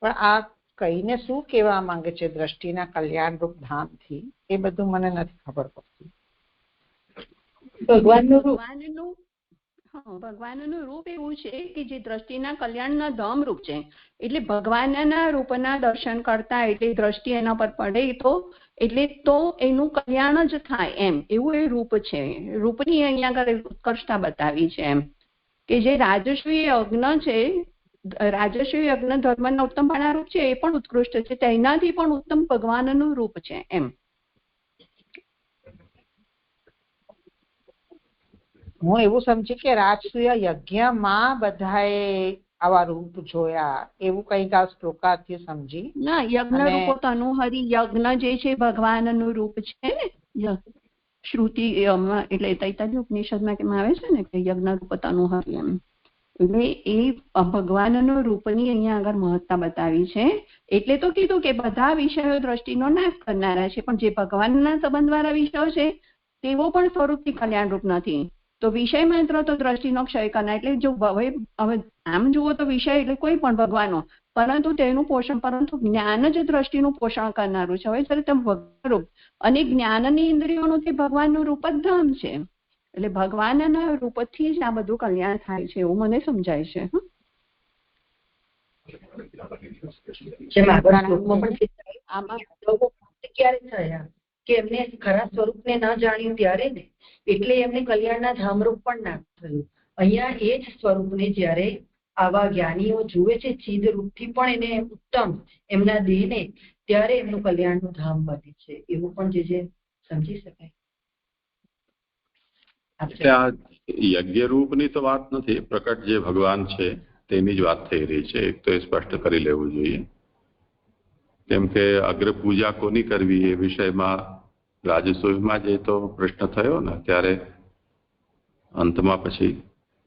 પણ આ કહીને શું કહેવા માંગે છે દ્રષ્ટિના કલ્યાણ રૂપ ધામથી એ બધું મને નથી ખબર પડતી. ભગવાનનું રૂપ એવું છે કે જે દ્રષ્ટિના કલ્યાણના ધામ રૂપ છે, એટલે ભગવાનના રૂપના દર્શન કરતા એટલે દ્રષ્ટિ એના પર પડે એટલે તો એનું કલ્યાણ જ થાય એમ, એવું એ રૂપ છે. રૂપની અહીંયા આગળ ઉત્કર્ષતા બતાવી છે એમ કે જે રાજસ્વી યજ્ઞ છે, રાજસ્વી યજ્ઞ ધર્મના ઉત્તમપણા રૂપ છે એ પણ ઉત્કૃષ્ટ છે, તેનાથી પણ ઉત્તમ ભગવાનનું રૂપ છે એમ. હું એવું સમજી કે રાજસૂય યજ્ઞમાં બધાએ આવા રૂપ જોયા એવું કંઈક આ શ્લોકાથી સમજી. ના, યજ્ઞ રૂપો તનુહરી યજ્ઞ જે છે ભગવાનનું રૂપ છે ને, શ્રુતિ એટલે તૈત્તરીય ઉપનિષદમાં કેમ આવે છે ને કે યજ્ઞ રૂપ તનુહરી એમ, એટલે એ ભગવાનનું રૂપની અહીંયા આગળ મહત્તા બતાવી છે. એટલે તો કીધું કે બધા વિષયો દ્રષ્ટિનો નાશ કરનારા છે, પણ જે ભગવાનના સંબંધ વાળા વિષયો છે તેવો પણ સ્વરૂપથી કલ્યાણ રૂપ નથી. તો વિષય માત્ર તો દ્રષ્ટિનો ક્ષય કરનાર, એટલે જો હવે આમ જુઓ તો વિષય એટલે કોઈ પણ ભગવાનનો, પરંતુ તેનું પોષણ, પરંતુ જ્ઞાન જ દ્રષ્ટિનું પોષણ કરનારું છે. હવે જ્યારે તમે ભગવાન અને જ્ઞાનની ઇન્દ્રિયોનું તે ભગવાનનું રૂપ જ ધામ છે, એટલે ભગવાનના રૂપથી જ આ બધું કલ્યાણ થાય છે એવું મને સમજાય છે. ક્યારે થયા કે એમને ખરા સ્વરૂપને ન જાણ્યું ત્યારે ને, એટલે એમને કલ્યાણના ધામરૂપ પણ ના થયું. અહીંયા એ જ સ્વરૂપને જ્યારે આવા જ્ઞાનીઓ જુએ છે ચિદ રૂપથી પણ એને ઉત્તમ એમના દેહને, ત્યારે એમનું કલ્યાણનું ધામ બને છે, એવું પણ જે સમજી શકાય. આ યજ્ઞ રૂપની તો વાત નથી, પ્રકટ જે ભગવાન છે તેની જ વાત થઈ રહી છે. એક તો એ સ્પષ્ટ કરી લેવું જોઈએ, કેમ કે અગ્ર પૂજા કોની કરવી એ વિષયમાં રાજસૂયમાં જે તો પ્રશ્ન થયો ને ત્યારે અંતમાં પછી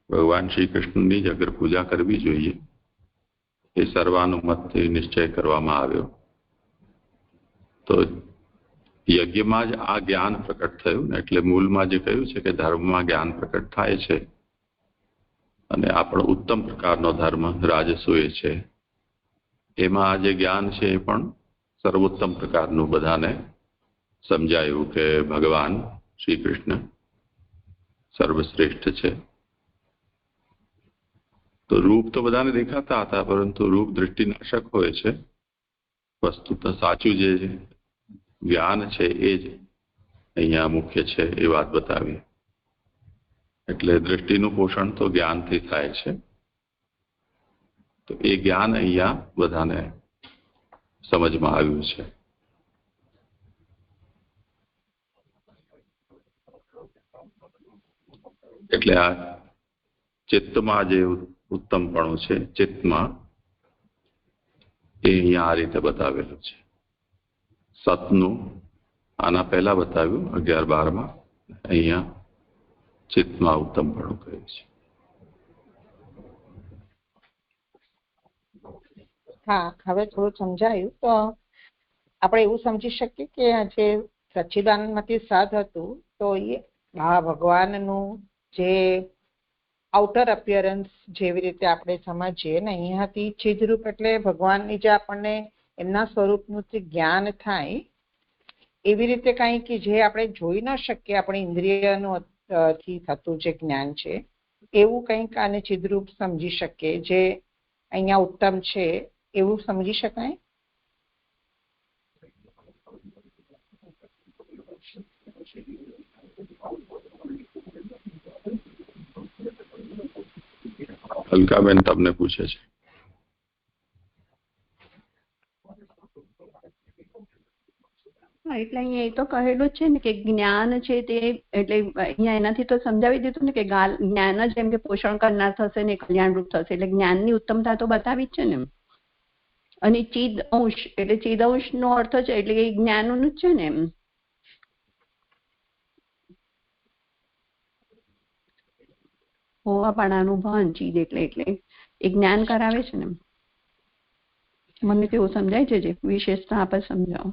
ભગવાન શ્રી કૃષ્ણની જ અગ્ર પૂજા કરવી જોઈએ એ સર્વાનુમતથી નિશ્ચય કરવામાં આવ્યો. તો યજ્ઞમાં જ આ જ્ઞાન પ્રકટ થયું ને, એટલે મૂળમાં જે કહ્યું છે કે ધર્મમાં જ્ઞાન પ્રકટ થાય છે અને આપણો ઉત્તમ પ્રકારનો ધર્મ રાજસૂય છે, એમાં આ જે જ્ઞાન છે એ પણ સર્વોત્તમ પ્રકારનું બધાને સમજાયું કે ભગવાન શ્રી કૃષ્ણ સર્વશ્રેષ્ઠ છે. તો રૂપ તો બધાને દેખાતા હતા, પરંતુ રૂપ દૃષ્ટિનાશક હોય છે. વસ્તુ તો સાચું જે જ્ઞાન છે એ જ અહીંયા મુખ્ય છે એ વાત બતાવી. એટલે દૃષ્ટિનું પોષણ તો જ્ઞાનથી થાય છે. તો એ જ્ઞાન અહીંયા બધાને સમજમાં આવ્યું છે. એટલે આ ચિત્તમાં જે ઉત્તમપણું છે ચિત્તમાં એ અહીંયા આ રીતે બતાવેલું છે. સતનું આના પહેલા બતાવ્યું 11-12માં, અહીંયા ચિત્તમાં ઉત્તમપણું કહ્યું છે. હા, હવે થોડું સમજાયું. તો આપણે એવું સમજી શકીએ કે આ જે સચ્ચિદાનંદમાંથી સાધ હતું તો એ આ ભગવાનનું જે આઉટર અપિયરન્સ જેવી રીતે આપણે સમજીએ ને, અહીંયાથી ચિદરૂપ એટલે ભગવાનની જે આપણને એમના સ્વરૂપનું જે જ્ઞાન થાય એવી રીતે કંઈ કે જે આપણે જોઈ ન શકીએ, આપણી ઇન્દ્રિયનું થી થતું જે જ્ઞાન છે એવું કંઈક આને ચિદરૂપ સમજી શકીએ, જે અહીંયા ઉત્તમ છે એવું સમજી શકાય. અલકાબેન તમને પૂછે છે. એટલે અહીંયા એ તો કહેલું જ છે ને કે જ્ઞાન છે તે, એટલે અહીંયા એનાથી તો સમજાવી દીધું ને કે જ્ઞાન જ એમ કે પોષણ કરનાર થશે ને કલ્યાણરૂપ થશે, એટલે જ્ઞાનની ઉત્તમતા તો બતાવી જ છે ને. અને ચિદ અંશ એટલે ચિદ અંશ નો અર્થ છે એટલે એ જ્ઞાનનું જ છે ને એમ. હોવાપણાનું ભાન ચિદ એટલે એ જ્ઞાન કરાવે છે ને. મને કેવું સમજાય છે? જે વિશેષતા આપણે સમજાવો.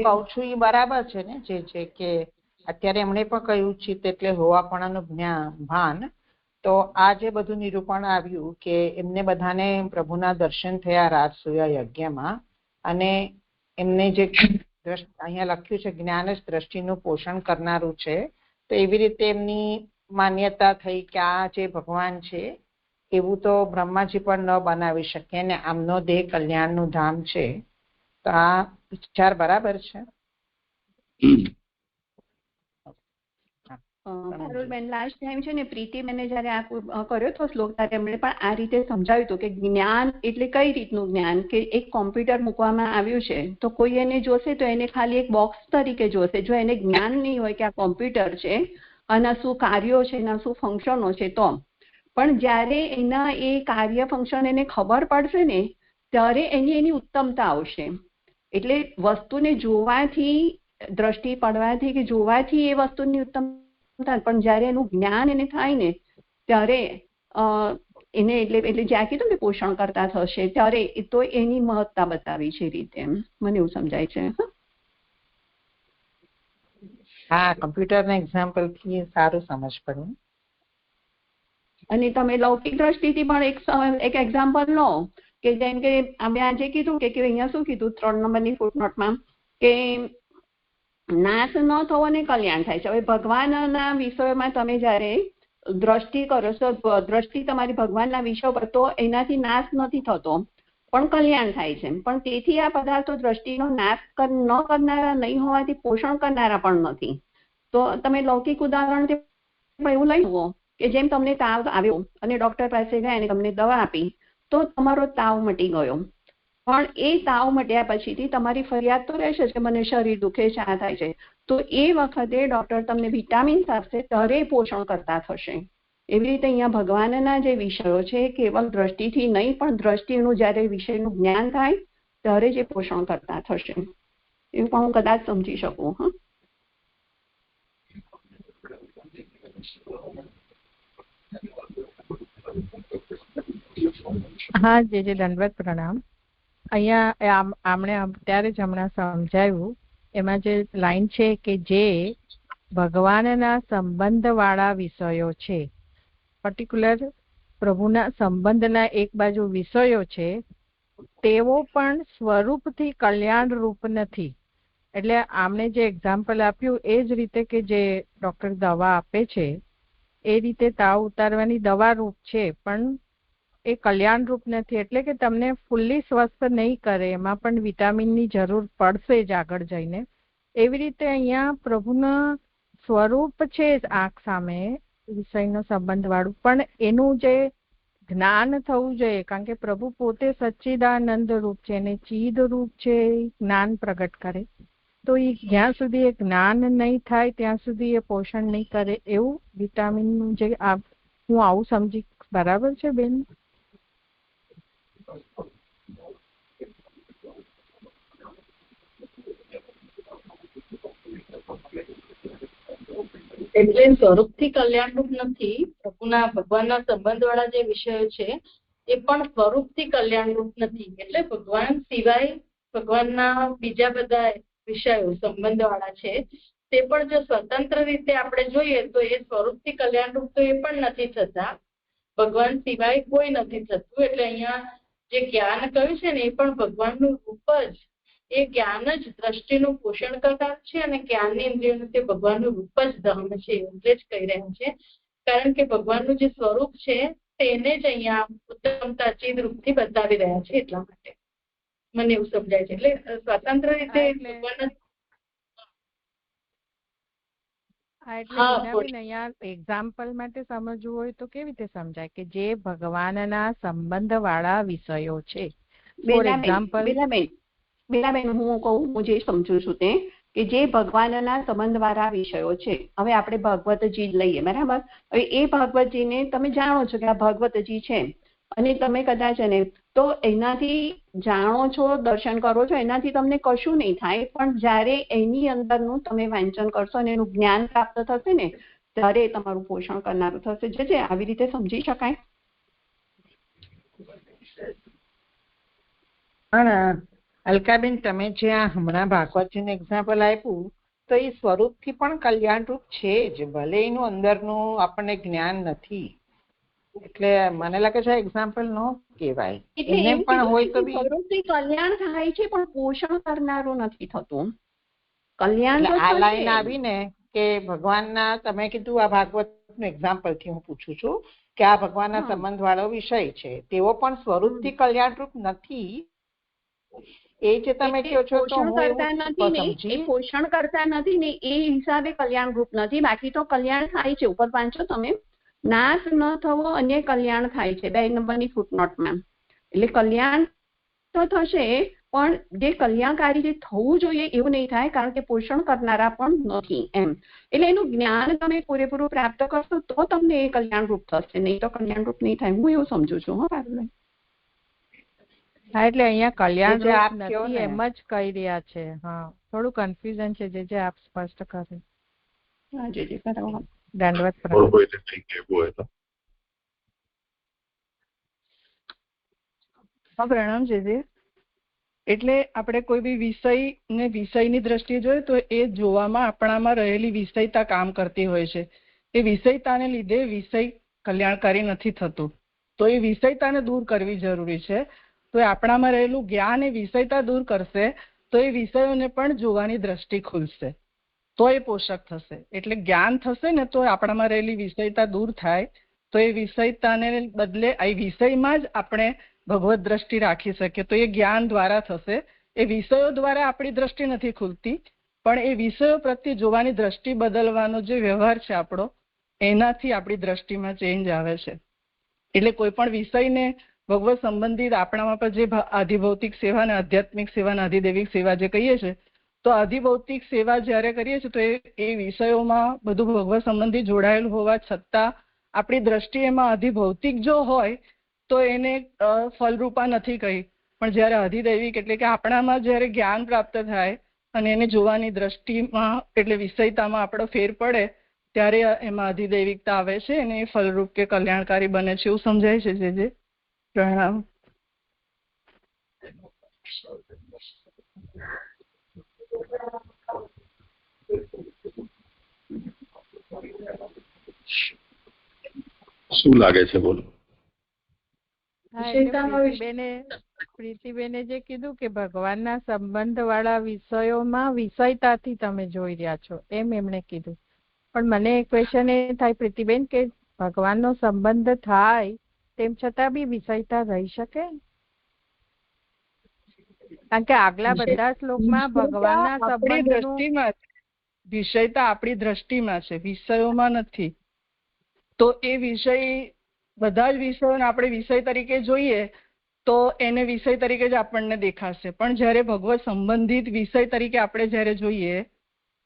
કઉ છું એ બરાબર છે ને, જે છે કે અત્યારે એમણે પણ કહ્યું છે એટલે હોવાપણાનું ભાન. તો આ જે બધું નિરૂપણ આવ્યું કે એમને બધાને પ્રભુના દર્શન થયા રાજસૂય યજ્ઞમાં, અને એમને જે અહીંયા લખ્યું છે જ્ઞાન જ દ્રષ્ટિનું પોષણ કરનારું છે, તો એવી રીતે એમની માન્યતા થઈ કે આ જે ભગવાન છે એવું તો બ્રહ્માજી પણ ન બનાવી શકે ને આમનો દેહ કલ્યાણનું ધામ છે. તો આ વિચાર બરાબર છે. પારુલબેન લાસ્ટ ટાઈમ છે ને પ્રીતિબેને જયારે આ કર્યો હતો શ્લોક ત્યારે એમણે પણ આ રીતે સમજાવ્યું હતું કે જ્ઞાન એટલે કઈ રીતનું જ્ઞાન, કે એક કોમ્પ્યુટર મૂકવામાં આવ્યું છે તો કોઈ એને જોશે તો એને ખાલી એક બોક્સ તરીકે જોશે. જો એને જ્ઞાન નહીં હોય કે આ કોમ્પ્યુટર છે, આના શું કાર્યો છે, એના શું ફંક્શનો છે, તો પણ જ્યારે એના એ કાર્ય ફંક્શન એને ખબર પડશે ને ત્યારે એની ઉત્તમતા આવશે. એટલે વસ્તુને જોવાથી, દ્રષ્ટિ પડવાથી કે જોવાથી એ વસ્તુની ઉત્તમ, પણ જયારે એનું જ્ઞાન એને થાય ને ત્યારે એને એટલે જ્યાં કીધું ને પોષણ કરતા થશે ત્યારે તો એની મહત્તા બતાવી છે રીતે. મને એવું સમજાય છે. હા, કમ્પ્યુટરના એક્ઝામ્પલ થી સારું સમજ પડ્યું. અને તમે લૌકિક દ્રષ્ટિથી પણ એક એક્ઝામ્પલ લો કે જેમ કે અમે આજે કીધું કે અહીંયા શું કીધું 3 નંબરની ફૂટનોટમાં કે નાશ ન થવો ને કલ્યાણ થાય છે. હવે ભગવાનના વિષયોમાં તમે જયારે દ્રષ્ટિ કરો છો, દ્રષ્ટિ તમારી ભગવાનના વિષયો પર, તો એનાથી નાશ નથી થતો પણ કલ્યાણ થાય છે. પણ તેથી આ પદાર્થો દ્રષ્ટિનો નાશ ન કરનારા નહીં હોવાથી પોષણ કરનારા પણ નથી. તો તમે લૌકિક ઉદાહરણ એવું લઈ લો કે જેમ તમને તાવ આવ્યો અને ડોક્ટર પાસે ગયા અને તમને દવા આપી તો તમારો તાવ મટી ગયો, પણ એ તાવ મટ્યા પછીથી તમારી ફરિયાદ તો રહેશે કે મને શરીર દુખે છે, આ થાય છે, તો એ વખતે ડોક્ટર તમને વિટામિન્સ આપશે ત્યારે પોષણ કરતા થશે. એવી રીતે અહીંયા ભગવાનના જે વિષયો છે કેવલ દ્રષ્ટિથી નહીં પણ દ્રષ્ટિનું જ્યારે વિષયનું જ્ઞાન થાય ત્યારે જે પોષણ કરતા થશે. એવું પણ હું કદાચ સમજી શકું. હા, જે દંડવત પ્રણામ. અહીંયા આમણે અત્યારે જ હમણાં સમજાવ્યું એમાં જે લાઈન છે કે જે ભગવાનના સંબંધવાળા વિષયો છે, પર્ટિક્યુલર પ્રભુના સંબંધના એક બાજુ વિષયો છે, તેઓ પણ સ્વરૂપથી કલ્યાણ રૂપ નથી. એટલે આમણે જે એક્ઝામ્પલ આપ્યું એ જ રીતે કે જે ડોક્ટર દવા આપે છે એ રીતે તાવ ઉતારવાની દવા રૂપ છે પણ એ કલ્યાણ રૂપ નથી. એટલે કે તમને ફૂલ્લી સ્વસ્થ નહીં કરે, એમાં પણ વિટામિનની જરૂર પડશે જ આગળ જઈને. એવી રીતે અહીંયા પ્રભુના સ્વરૂપ છે આંખ સામે વિષયનો સંબંધ વાળું, પણ એનું જે જ્ઞાન થવું જોઈએ, કારણ કે પ્રભુ પોતે સચ્ચિદાનંદ રૂપ છે અને ચિદ રૂપ છે, જ્ઞાન પ્રગટ કરે. તો એ જ્યાં સુધી એ જ્ઞાન નહીં થાય ત્યાં સુધી એ પોષણ નહીં કરે. એવું વિટામિનનું જે હું આવું સમજી, બરાબર છે બેન? એટલે સ્વરૂપથી કલ્યાણરૂપ નથી. પ્રભુના ભગવાનના સંબંધ વાળા જે વિષયો છે એ પણ સ્વરૂપથી કલ્યાણરૂપ નથી. એટલે ભગવાન સિવાય ભગવાનના બીજા બધા વિષયો સંબંધ વાળા છે તે પણ જો સ્વતંત્ર રીતે આપણે જોઈએ તો એ સ્વરૂપથી કલ્યાણરૂપ તો એ પણ નથી થતા. ભગવાન સિવાય કોઈ નથી થતું. એટલે અહીંયા જે જ્ઞાન કહ્યું છે ને એ પણ ભગવાનનું રૂપ જ એ જ્ઞાન જ દ્રષ્ટિનું પોષણ કરનાર છે અને જ્ઞાનની ઇન્દ્રિયોનું તે ભગવાનનું રૂપ જ ધર્મ છે એટલે જ કહી રહ્યા છે. કારણ કે ભગવાનનું જે સ્વરૂપ છે તેને જ અહીંયા ઉત્તમતા ચિદ રૂપથી બતાવી રહ્યા છે. એટલા માટે મને એવું સમજાય છે. એટલે સ્વતંત્ર રીતે ભગવાન અહીંયા એક્ઝામ્પલ માટે સમજવું હોય તો કેવી રીતે સમજાય કે જે ભગવાનના સંબંધ વાળા વિષયો છે? ફોર એક્ઝામ્પલ બેલાબેન, હું કહું, હું જે સમજુ છું તે કે જે ભગવાનના સંબંધ વાળા વિષયો છે. હવે આપણે ભગવતજી લઈએ, બરાબર? હવે એ ભગવતજીને તમે જાણો છો કે આ ભગવતજી છે અને તમે કદાચ ને તો એનાથી જાણો છો, દર્શન કરો છો, એનાથી તમને કશું નહીં થાય. પણ જ્યારે એની અંદરનું તમે વાંચન કરશો અને એનું જ્ઞાન પ્રાપ્ત થશે ને ત્યારે તમારું પોષણ કરનારું થશે. જે આવી રીતે સમજી શકાય. પણ અલકાબેન, તમે જે આ હમણાં ભાગવતજીનું એક્ઝામ્પલ આપ્યું તો એ સ્વરૂપથી પણ કલ્યાણરૂપ છે જ, ભલે એનું અંદરનું આપણને જ્ઞાન નથી. એટલે મને લાગે છે એક્ઝામ્પલ નો કહેવાય. એને પણ હોય તો સ્વરૂપથી કલ્યાણ થાય છે પણ પોષણ કરનારું નથી થતું. કલ્યાણ આ લાઈન આવીને કે ભગવાનના, તમે કીધું આ ભાગવતનું એક્ઝામ્પલ થી હું પૂછું છું કે આ ભગવાનના સંબંધ વાળો વિષય છે, તેઓ પણ સ્વરૂપથી કલ્યાણરૂપ નથી. એ જે તમે કહો છો પોષણ કરતા નથી ને એ હિસાબે કલ્યાણ રૂપ નથી. બાકી તો કલ્યાણ થાય છે. ઉપર વાંચો તમે, નાશ ન થવો અને કલ્યાણ થાય છે 2 નંબરની ફૂટનોટમાં. એટલે કલ્યાણ તો થશે પણ જે કલ્યાણકારી જે થવું જોઈએ એવું નહીં થાય, કારણ કે પોષણ કરનારા પણ નથી એમ. એટલે એનું જ્ઞાન તમે પૂરેપૂરું પ્રાપ્ત કરશો તો તમને એ કલ્યાણ રૂપ થશે, નહીં તો કલ્યાણ રૂપ નહીં થાય. હું એવું સમજુ છું. હા, એટલે અહીંયા કલ્યાણ રૂપ નથી એમ જ કહી રહ્યા છે. હા, થોડું કન્ફ્યુઝન છે. જે આપ સ્પષ્ટ કરે. દંડવત પ્રણામ. જે એટલે આપણે કોઈ બી વિષય ને વિષયની દ્રષ્ટિએ જોઈએ તો એ જોવામાં આપણામાં રહેલી વિષયતા કામ કરતી હોય છે. એ વિષયતાને લીધે વિષય કલ્યાણકારી નથી થતું. તો એ વિષયતાને દૂર કરવી જરૂરી છે. તો એ આપણામાં રહેલું જ્ઞાન એ વિષયતા દૂર કરશે તો એ વિષયોને પણ જોવાની દ્રષ્ટિ ખુલશે, તો એ પોષક થશે. એટલે જ્ઞાન થશે ને તો આપણામાં રહેલી વિષયતા દૂર થાય, તો એ વિષયતાને બદલે આ વિષયમાં જ આપણે ભગવત દ્રષ્ટિ રાખી શકીએ. તો એ જ્ઞાન દ્વારા થશે. એ વિષયો દ્વારા આપણી દ્રષ્ટિ નથી ખુલતી, પણ એ વિષયો પ્રત્યે જોવાની દ્રષ્ટિ બદલવાનો જે વ્યવહાર છે આપણો, એનાથી આપણી દ્રષ્ટિમાં ચેન્જ આવે છે. એટલે કોઈ પણ વિષયને ભગવત સંબંધિત આપણામાં પર જે આધિભૌતિક સેવા અને આધ્યાત્મિક સેવા અને આધિદૈવિક સેવા જે કહીએ છીએ, તો આધિભૌતિક સેવા જ્યારે કરીએ છીએ તો એ વિષયોમાં બધું ભગવત સંબંધી જોડાયેલું હોવા છતાં આપણી દ્રષ્ટિ એમાં આધિભૌતિક જો હોય તો એને ફલરૂપા નથી કહી. પણ જ્યારે આધિદૈવિક એટલે કે આપણામાં જ્યારે જ્ઞાન પ્રાપ્ત થાય અને એને જોવાની દ્રષ્ટિમાં એટલે વિષયતામાં આપણો ફેર પડે ત્યારે એમાં આધિદૈવિકતા આવે છે અને એ ફલરૂપ કે કલ્યાણકારી બને છે. એવું સમજાય છે. જે પ્રણામ. શું લાગે છે? બોલો. પ્રીતિબેને જે કીધું કે ભગવાનના સંબંધ વાળા વિષયોમાં વિષયતાથી તમે જોઈ રહ્યા છો એમ એમણે કીધું. પણ મને ક્વેશ્ચન એ થાય પ્રીતિબેન કે ભગવાનનો સંબંધ થાય તેમ છતાં બી વિષયતા રહી શકે? કારણ કે આગલા બધા શ્લોકમાં ભગવાનના સંબંધનું વિષયતા આપણી દ્રષ્ટિમાં છે, વિષયોમાં નથી. તો એ વિષય બધા જ વિષયોને આપણે વિષય તરીકે જોઈએ તો એને વિષય તરીકે જ આપણને દેખાશે. પણ જ્યારે ભગવત સંબંધિત વિષય તરીકે આપણે જ્યારે જોઈએ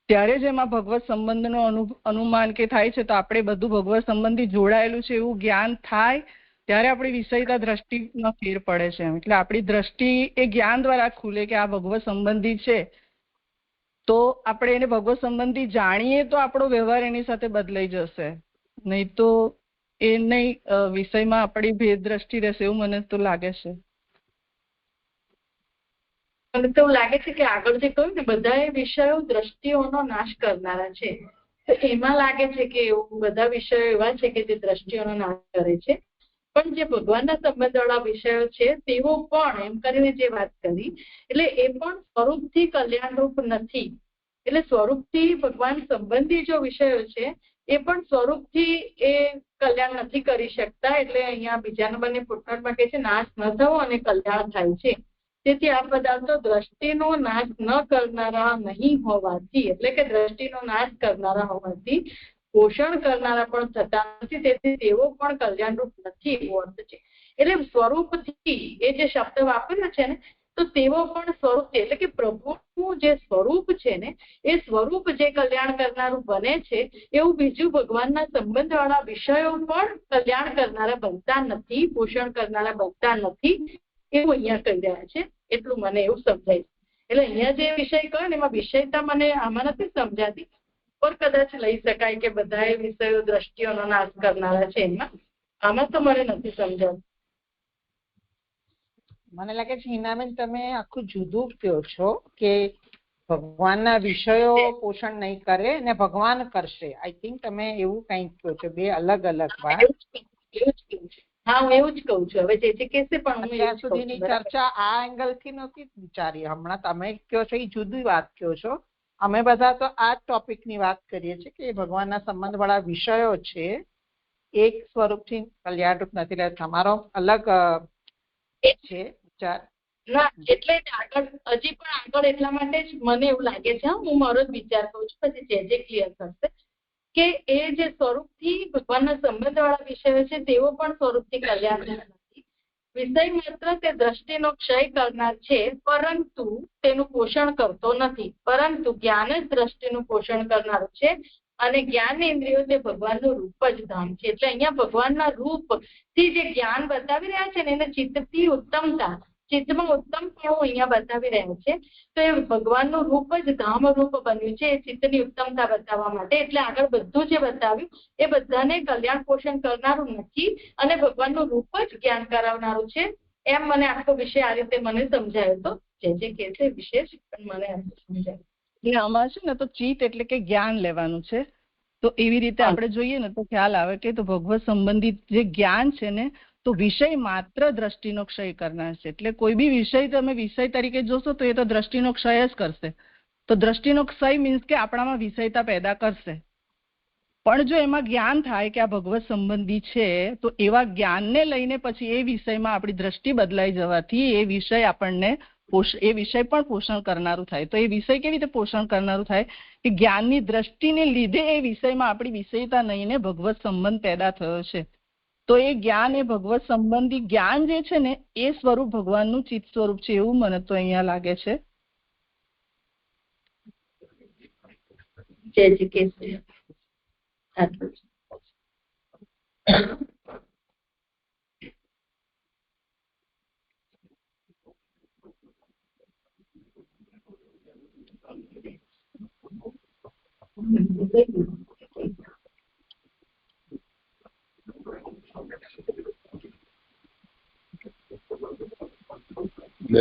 ત્યારે જ એમાં ભગવત સંબંધનું અનુમાન કે થાય છે. તો આપણે બધું ભગવત સંબંધી જોડાયેલું છે એવું જ્ઞાન થાય ત્યારે આપણી વિષયતા દ્રષ્ટિમાં ફેર પડે છે. એટલે આપણી દ્રષ્ટિ એ જ્ઞાન દ્વારા ખુલે કે આ ભગવત સંબંધી છે. તો આપણે એને ભગવત સંબંધી જાણીએ તો આપણો વ્યવહાર એની સાથે બદલાઈ જશે, નહીં તો એ નહીં વિષયમાં આપણી ભેદ દ્રષ્ટિ રહેશે એવું મને તો લાગે છે. મને તો લાગે છે કે આગળ જે કહ્યું ને બધા વિષયો દ્રષ્ટિઓનો નાશ કરનારા છે, તો એમાં લાગે છે કે બધા વિષયો એવા છે કે જે દ્રષ્ટિઓનો નાશ કરે છે. પણ જે ભગવાનના સંબંધવાળા વિષયો છે તેઓ પણ એમ કરીને જે વાત કરી એટલે એ પણ સ્વરૂપથી કલ્યાણરૂપ નથી. એટલે સ્વરૂપથી ભગવાન સંબંધી જો વિષયો છે એ પણ સ્વરૂપથી એ કલ્યાણ નથી કરી શકતા. એટલે અહીંયા બીજા નંબરની ફૂટનોટમાં કહે છે નાશ ન થવો અને કલ્યાણ થાય છે. તેથી આ પદાર્થો દ્રષ્ટિનો નાશ ન કરનારા નહીં હોવાથી એટલે કે દ્રષ્ટિનો નાશ કરનારા હોવાથી પોષણ કરનારા પણ થતા નથી. તેથી તેઓ પણ કલ્યાણરૂપ નથી એવો અર્થ છે. એટલે સ્વરૂપથી એ જે શબ્દ વાપર્યો છે ને તો તેઓ પણ સ્વરૂપથી એટલે કે પ્રભુનું જે સ્વરૂપ છે ને એ સ્વરૂપ જે કલ્યાણ કરનારું બને છે એવું બીજું ભગવાનના સંબંધવાળા વિષયો પણ કલ્યાણ કરનારા બનતા નથી, પોષણ કરનારા બનતા નથી એવું અહીંયા કહી રહ્યા છે. એટલું મને એવું સમજાય છે. એટલે અહીંયા જે વિષય કહ્યો ને એમાં વિષયતા મને આમાં નથી સમજાતી, પણ કદાચ લઈ શકાય કે બધા વિષયો દ્રષ્ટિઓનો નાશ કરનારા છે. એમાં આમાં તો મને નથી સમજાતું. મને લાગે છે હિનાબેન તમે આખું જુદું કહો છો કે ભગવાનના વિષયો પોષણ નહીં કરે અને ભગવાન કરશે. આઈ થિંક તમે એવું કંઈક કહો છો, બે અલગ અલગ વાત. હા હું એવું જ કહું છું. હવે જે કહેશે પણ ત્યાં સુધીની ચર્ચા આ એંગલ થી નથી વિચારી. હમણાં તમે કહો છો એ જુદી વાત કહો છો. અમે બધા તો આ ટોપિક ની વાત કરીએ છીએ કે ભગવાનના સંબંધ વાળા વિષયો છે એક સ્વરૂપથી કલ્યાણરૂપ નથી. એટલે તમારો અલગ છે વિચાર. ના એટલે આગળ હજી પણ આગળ એટલા માટે જ મને એવું લાગે છે, હું મારો જ વિચાર કરું છું પછી જે ક્લિયર થશે કે એ જે સ્વરૂપથી ભગવાનના સંબંધવાળા વિષયો છે તેઓ પણ સ્વરૂપથી કલ્યાણ નથી. વિષય માત્ર તે દ્રષ્ટિનો ક્ષય કરનાર છે પરંતુ તેનું પોષણ કરતો નથી. પરંતુ જ્ઞાન જ દ્રષ્ટિનું પોષણ કરનારું છે અને જ્ઞાન ઇન્દ્રિયો તે ભગવાનનું રૂપ જ ધામ છે. એટલે અહીંયા ભગવાનના રૂપ થી જે જ્ઞાન બતાવી રહ્યા છે ને એને ચિત્તથી ઉત્તમતા, ચિત્તમાં ઉત્તમપણું અહીંયા બતાવી રહ્યા છે. તો એ ભગવાનનું રૂપ જ ધામ રૂપ બન્યું છે એ ચિત્તની ઉત્તમતા બતાવવા માટે. એટલે આગળ બધું જે બતાવ્યું એ બધાને કલ્યાણ પોષણ કરનારું નથી અને ભગવાનનું રૂપ જ જ્ઞાન કરાવનારું છે. એમ મને આખો વિષય આ રીતે મને સમજાયો હતો. જે કે છે વિશેષ પણ મને સમજાય. એટલે આમાં છે ને તો ચિત્ત એટલે કે જ્ઞાન લેવાનું છે. તો એવી રીતે આપણે જોઈએ ને તો ખ્યાલ આવે કે તો ભગવત સંબંધિત જે જ્ઞાન છે ને તો વિષય માત્ર દ્રષ્ટિનો ક્ષય કરનાર છે. એટલે કોઈ બી વિષય તમે વિષય તરીકે જોશો તો એ તો દ્રષ્ટિનો ક્ષય જ કરશે. તો દ્રષ્ટિનો ક્ષય મીન્સ કે આપણામાં વિષયતા પેદા કરશે. પણ જો એમાં જ્ઞાન થાય કે આ ભગવત સંબંધી છે તો એવા જ્ઞાનને લઈને પછી એ વિષયમાં આપણી દ્રષ્ટિ બદલાઈ જવાથી એ વિષય આપણને એ વિષય પણ પોષણ કરનારું થાય. તો એ વિષય કેવી રીતે પોષણ કરનારું થાય કે જ્ઞાનની દ્રષ્ટિને લીધે એ વિષયમાં આપણી વિષયતા નહીં ભગવત સંબંધ પેદા થયો છે. તો એ જ્ઞાન એ ભગવત સંબંધી જ્ઞાન જે છે ને એ સ્વરૂપ ભગવાનનું ચિત્ત સ્વરૂપ છે એવું મને તો અહીંયા લાગે છે.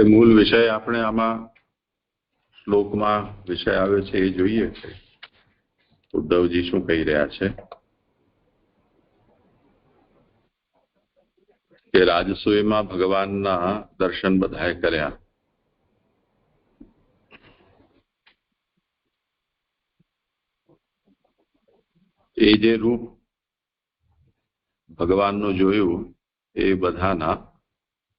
મૂળ વિષય આપણે આમાં શ્લોકમાં વિષય આવ્યો છે એ જોઈએ છે ઉદ્ધવજી શું કહી રહ્યા છે કે રાજસૂયમાં ભગવાનના દર્શન બધાએ કર્યા. એ જે રૂપ ભગવાનનું જોયું એ બધાના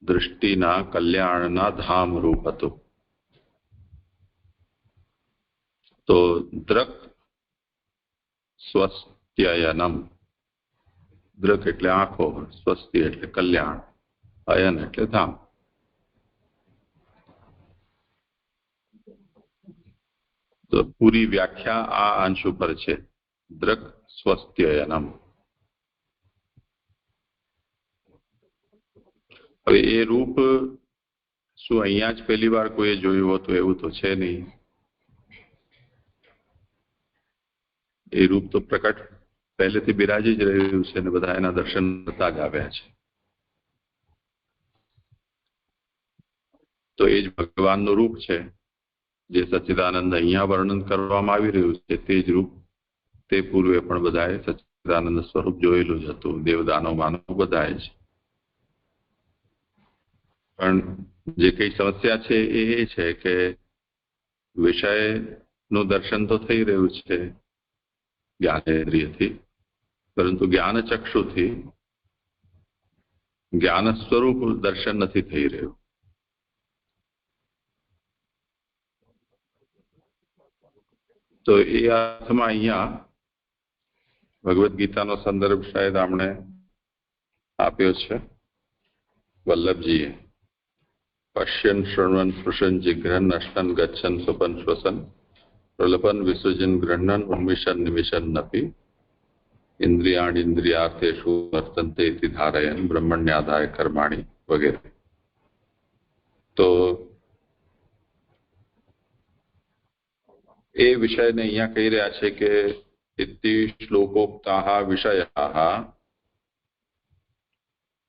દૃષ્ટિના કલ્યાણના ધામ રૂપ હતું. તો દ્રક સ્વસ્ત્યયનમ, દ્રક એટલે આંખો, સ્વસ્તિ એટલે કલ્યાણ, અયન એટલે ધામ. તો પૂરી વ્યાખ્યા આ અંશ ઉપર છે, દ્રક સ્વસ્ત્યયનમ. હવે એ રૂપ શું અહીંયા જ પહેલી વાર કોઈ જોયું હતું એવું તો છે નહીં. એ રૂપ તો પ્રકટ પહેલેથી બિરાજી જ રહ્યું છે અને બધા એના દર્શન થતા જ આવ્યા છે. તો એ જ ભગવાનનું રૂપ છે જે સચ્ચિદાનંદ અહીંયા વર્ણન કરવામાં આવી રહ્યું છે. તે જ રૂપ તે પૂર્વે પણ બધાએ સચ્ચિદાનંદ સ્વરૂપ જોયેલું જ હતું. દેવદાનો માનવ બધાએ જ પણ જે કઈ સમસ્યા છે એ છે કે વિષયનું દર્શન તો થઈ રહ્યું છે જ્ઞાનેન્દ્રિયથી, પરંતુ જ્ઞાન ચક્ષુથી જ્ઞાન સ્વરૂપ દર્શન નથી થઈ રહ્યું. તો એ અર્થમાં અહીંયા ભગવદ્ ગીતાનો સંદર્ભ શાયદ આપણે આપ્યો છે વલ્લભજીએ. પશ્યન શૃણવન સ્પૃશન જિઘ્રન અષ્ટન ગચ્છન સુપન શ્વસન પ્રલપન વિસર્જન ગૃહ્ણન ઉન્મિશન નિમિશન નપી ઇન્દ્રિયાર્થેષુ વર્તન્તે ઇતિ ધારયન બ્રહ્મણ્યાદાય કર્માણી વગેરે. તો એ વિષયને અહીંયા કહી રહ્યા છે કે ઇતિ શ્લોકોક્તાઃ વિષયાઃ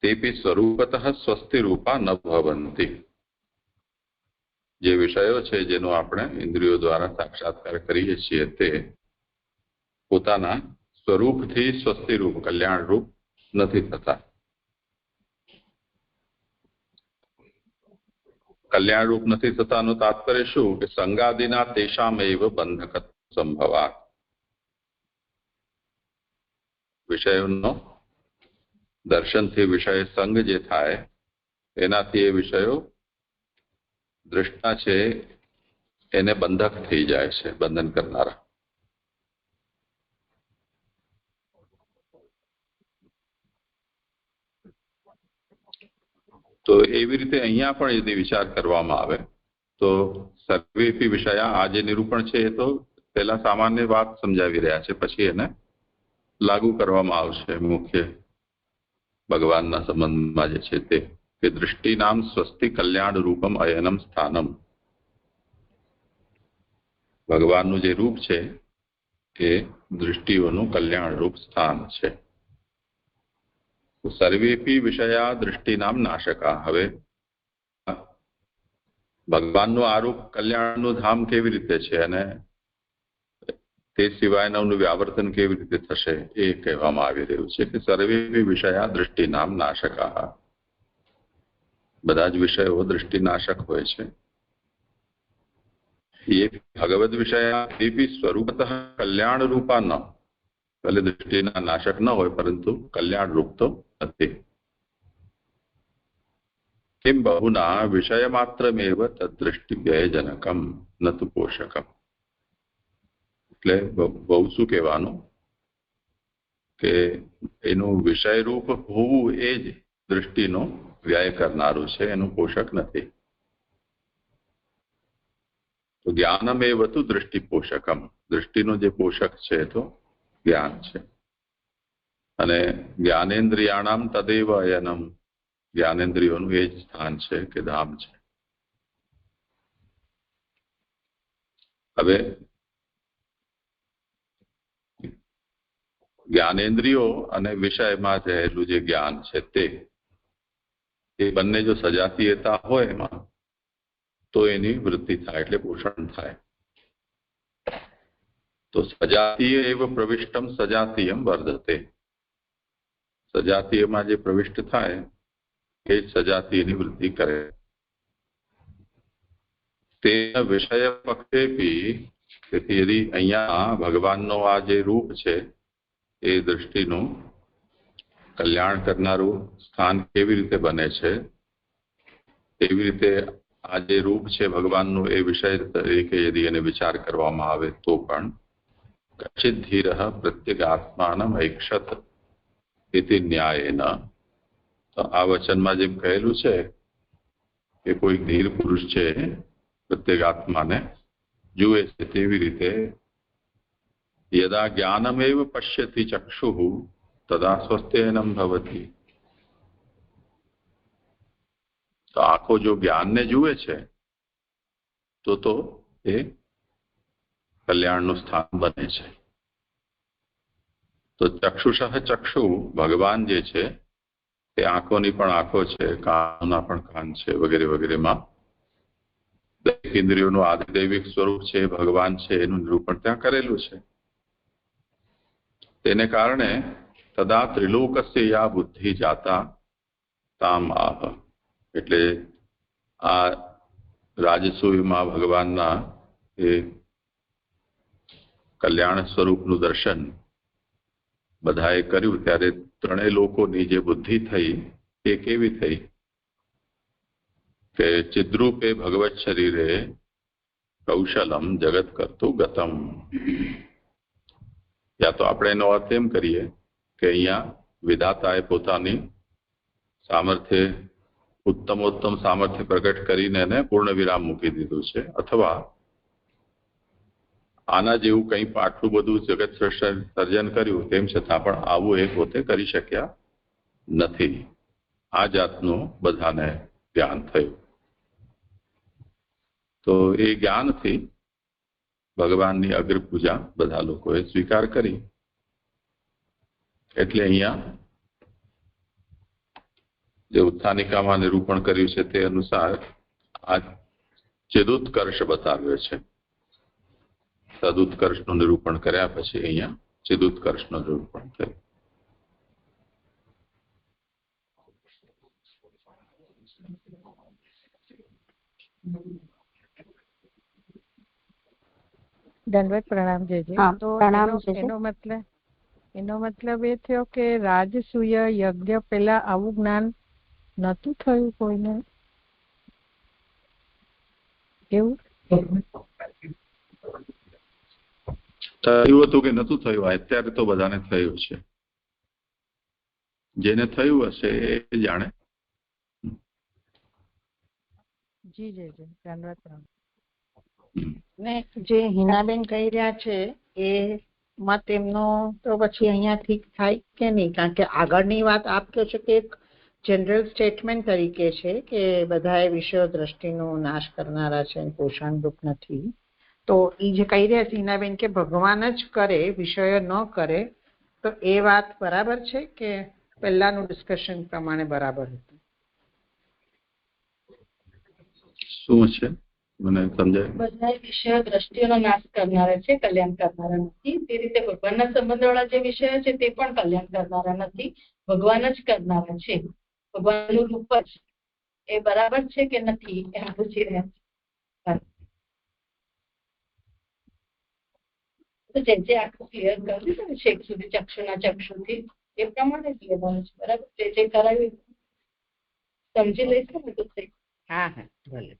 તેપી સ્વરૂપતઃ સ્વસ્તિ રૂપા ન ભવન્તિ. જે વિષયો છે જેનો આપણે ઇન્દ્રિયો દ્વારા સાક્ષાત્કાર કરીએ છીએ તે પોતાના સ્વરૂપથી સ્વસ્તિ રૂપ કલ્યાણ રૂપ નથી થતા. કલ્યાણ રૂપ નથી થતાનું તાત્પર્ય શું કે સંગાદિના તેષામેવ બંધક સંભવાત. વિષયોનો દર્શનથી વિષય સંગ જે થાય એનાથી એ વિષયો દૃષ્ટા છે એને બંધક થઈ જાય છે, બંધન કરનારા. તો એવી રીતે અહીંયા પણ यदि વિચાર કરવામાં આવે તો સર્વેપી વિષયા, આ જે નિરૂપણ છે એ તો પહેલા સામાન્ય વાત સમજાવી રહ્યા છે, પછી એને લાગુ કરવામાં આવશે મુખ્ય ભગવાનના સંબંધમાં જે છે તે કે દૃષ્ટિનામ સ્વસ્તિ કલ્યાણ રૂપમ અયનમ સ્થાનમ. ભગવાનનું જે રૂપ છે એ દૃષ્ટિઓનું કલ્યાણ રૂપ સ્થાન છે. સર્વેપી વિષયા દૃષ્ટિનામ નાશકા. હવે ભગવાનનું આ રૂપ કલ્યાણનું ધામ કેવી રીતે છે અને તે સિવાયનું વ્યાવર્તન કેવી રીતે થશે એ કહેવામાં આવી રહ્યું છે કે સર્વેપી વિષયા દૃષ્ટિનામ નાશકા. બધા જ વિષયો દૃષ્ટિનાશક હોય છે. એ ભગવદ વિષયા તેપી સ્વરૂપતઃ કલ્યાણ રૂપા ન. ભલે દૃષ્ટિના નાશક ન હોય પરંતુ કલ્યાણ રૂપ તો નથી. કિમ બહુના વિષય માત્રમેવ તદ્દૃષ્ટિ વ્યયજનકમ ન તુ પોષકમ. એટલે બહુ શું કહેવાનું કે એનું વિષય રૂપ હોવું એ જ દૃષ્ટિનો વ્યય કરનારું છે, એનું પોષક નથી. તો જ્ઞાનમેવ તુ દૃષ્ટિ પોષકમ. દૃષ્ટિનું જે પોષક છે તો જ્ઞાન છે. અને જ્ઞાનેન્દ્રિયાણામ તદેવ અયનમ. જ્ઞાનેન્દ્રિયોનું એ જ સ્થાન છે કે ધામ છે. હવે જ્ઞાનેન્દ્રિયો અને વિષયમાં રહેલું જે જ્ઞાન છે તે એ બંને જો સજાતીયતા હોય એમાં તો એની વૃદ્ધિ થાય એટલે પોષણ થાય. તો સજાતીય એવ પ્રવિષ્ટમ સજાતીયમ વર્ધતે. સજાતીયમાં જે પ્રવિષ્ટ થાય એ સજાતીયની વૃદ્ધિ કરે. તે વિષય પક્ષેપી. તેથી યદિ અહીંયા ભગવાનનો આ જે રૂપ છે એ દૃષ્ટિનું કલ્યાણ કરનારું સ્થાન કેવી રીતે બને છે, એવી રીતે આ જે રૂપ છે ભગવાનનું એ વિષય તરીકે યદિ એને વિચાર કરવામાં આવે તો પણ કચિત ધીર પ્રત્યેક આત્માનમ ઐક્ષત ઇતિ ન્યાયેન. તો આ વચનમાં જેમ કહેલું છે કે કોઈ ધીર પુરુષ છે પ્રત્યેક આત્માને જુએ છે તેવી રીતે યદા જ્ઞાનમેવ પશ્યતિ ચક્ષુઃ તદા સ્વસ્તેનમ ભવતિ. તો આંખો જો જ્ઞાનને જુએ છે તો એ કલ્યાણનું સ્થાન બને છે. તો ચક્ષુષઃ ચક્ષુ, ભગવાન જે છે એ આંખોની પણ આંખો છે, કાનના પણ કાન છે વગેરે વગેરેમાં દૈહિક ઇન્દ્રિયોનું આધિદૈવિક સ્વરૂપ છે ભગવાન છે એનું નિરૂપણ ત્યાં કરેલું છે. તેને કારણે તદા ત્રિલોકસ્ય યા બુદ્ધિ જાતા તામ આહ. એટલે આ રાજસૂયમાં ભગવાનના એ કલ્યાણ સ્વરૂપનું દર્શન બધાએ કર્યું ત્યારે ત્રણેય લોકોની જે બુદ્ધિ થઈ એ કેવી થઈ કે ચિદ્રૂપે ભગવત શરીરે કૌશલમ જગત કરતું ગતમ. યા તો આપણે એનો અર્થ એમ કરીએ કે અહીંયા વિધાતાએ પોતાની સામર્થ્ય ઉત્તમોત્તમ સામર્થ્ય પ્રગટ કરીને એને પૂર્ણ વિરામ મૂકી દીધું છે, અથવા આના જેવું કંઈ આટલું બધું જગત સર્જન કર્યું તેમ છતાં પણ આવું એ પોતે કરી શક્યા નથી. આ જાતનું બધાને જ્ઞાન થયું. તો એ જ્ઞાનથી ભગવાનની અગ્ર પૂજા બધા લોકોએ સ્વીકાર કરી. એટલે અહીંયા જે ઉત્થાનિકામાં નિરૂપણ કર્યું છે તે અનુસાર આ ચિદુત્કર્ષ બતાવ્યો છે. સદુત્કર્ષનું નિરૂપણ કર્યા પછી અહીંયા ચિદુત્કર્ષનું નિરૂપણ થયું. દંડવત પ્રણામ જયજી. હા, તો પ્રણામ એનો- જયજી. એનો મતલબ એ થયો કે રાજસૂય યજ્ઞ પહેલા આવું જ્ઞાન નતું થયું કોઈને, એવું? થયું હતું કે નતું થયું અત્યારે તો બધાને થયું છે. જેને થયું હશે એ જાણે. જી જયજી, દંડવત પ્રણામ. ને જે હિનાબેન કહી રહ્યા છે એ મત એમનો તો પછી અહીંયા ઠીક થાય કે નહીં? કારણ કે આગળની વાત આપ કહો છો કે એક જનરલ સ્ટેટમેન્ટ તરીકે છે કે બધાએ વિષયો દ્રષ્ટિનો નાશ કરનારા છે, પોષણરૂપ નથી. તો એ જે કહી રહ્યા છે હિનાબેન કે ભગવાન જ કરે, વિષયો ન કરે, તો એ વાત બરાબર છે કે પહેલાનું ડિસ્કશન પ્રમાણે બરાબર હતું? શું છે મને સમજાય? બધા વિષયો દ્રષ્ટિઓનો નાશ કરનારા છે, કલ્યાણ કરનારા નથી. તે રીતે ભગવાનના સંબંધવાળા જે વિષયો છે તે પણ કલ્યાણ કરનારા નથી, ભગવાન જ કરનારા છે. ભગવાનનું રૂપ જ એ બરાબર છે કે નથી એમ પૂછી રહ્યા છે. તો જે આખું ક્લિયર કર્યું ને છેક સુધી ચક્ષુના ચક્ષુથી એ પ્રમાણે જ લેવાનું છે. બરાબર, જે કરાવ્યું સમજી લઈશું ને તો થઈ. હા હા ભલે.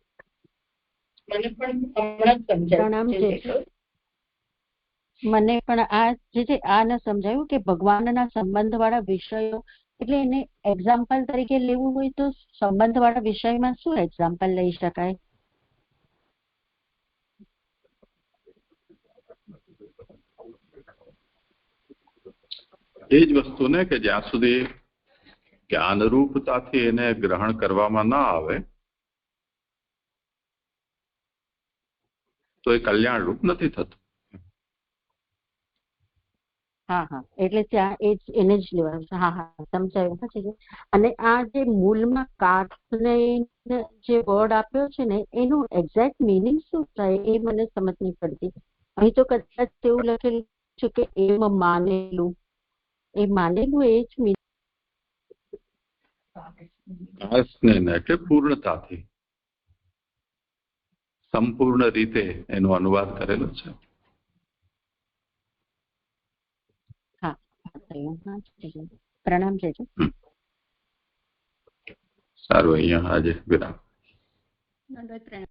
મને પણ હમણાં જ પ્રણામ સમજાયું છે. મને પણ આ જે આ ન સમજાયું કે ભગવાનના સંબંધ વાળા વિષયો એટલે એને એક્ઝામ્પલ તરીકે લેવું હોય તો સંબંધ વાળા વિષયમાં શું એક્ઝામ્પલ લઈ શકાય? એ જ વસ્તુ ને કે જ્યાં સુધી જ્ઞાનરૂપતાથી એને ગ્રહણ કરવામાં ના આવે તો એ કલ્યાણ રૂપ નથી થતું. હા હા, એટલે ત્યાં એ જ એને જ લેવાનું છે. હા હા, સમજાયું. હા છે. અને આ જે મૂળમાં કાઠને જે વર્ડ આપ્યો છે ને એનું એક્ઝેક્ટ મિનિંગ શું થાય એ મને સમજ નહીં પડતી. અહીં તો કદાચ તેવું લખેલું છે કે એમ માનેલું, એ માનેલું એ જ મિનિંગ. એટલે પૂર્ણતાથી, સંપૂર્ણ રીતે એનો અનુવાદ કરેલો છે. પ્રણામ છે. સારું, અહીંયા આજે વિરામ. પ્રણામ.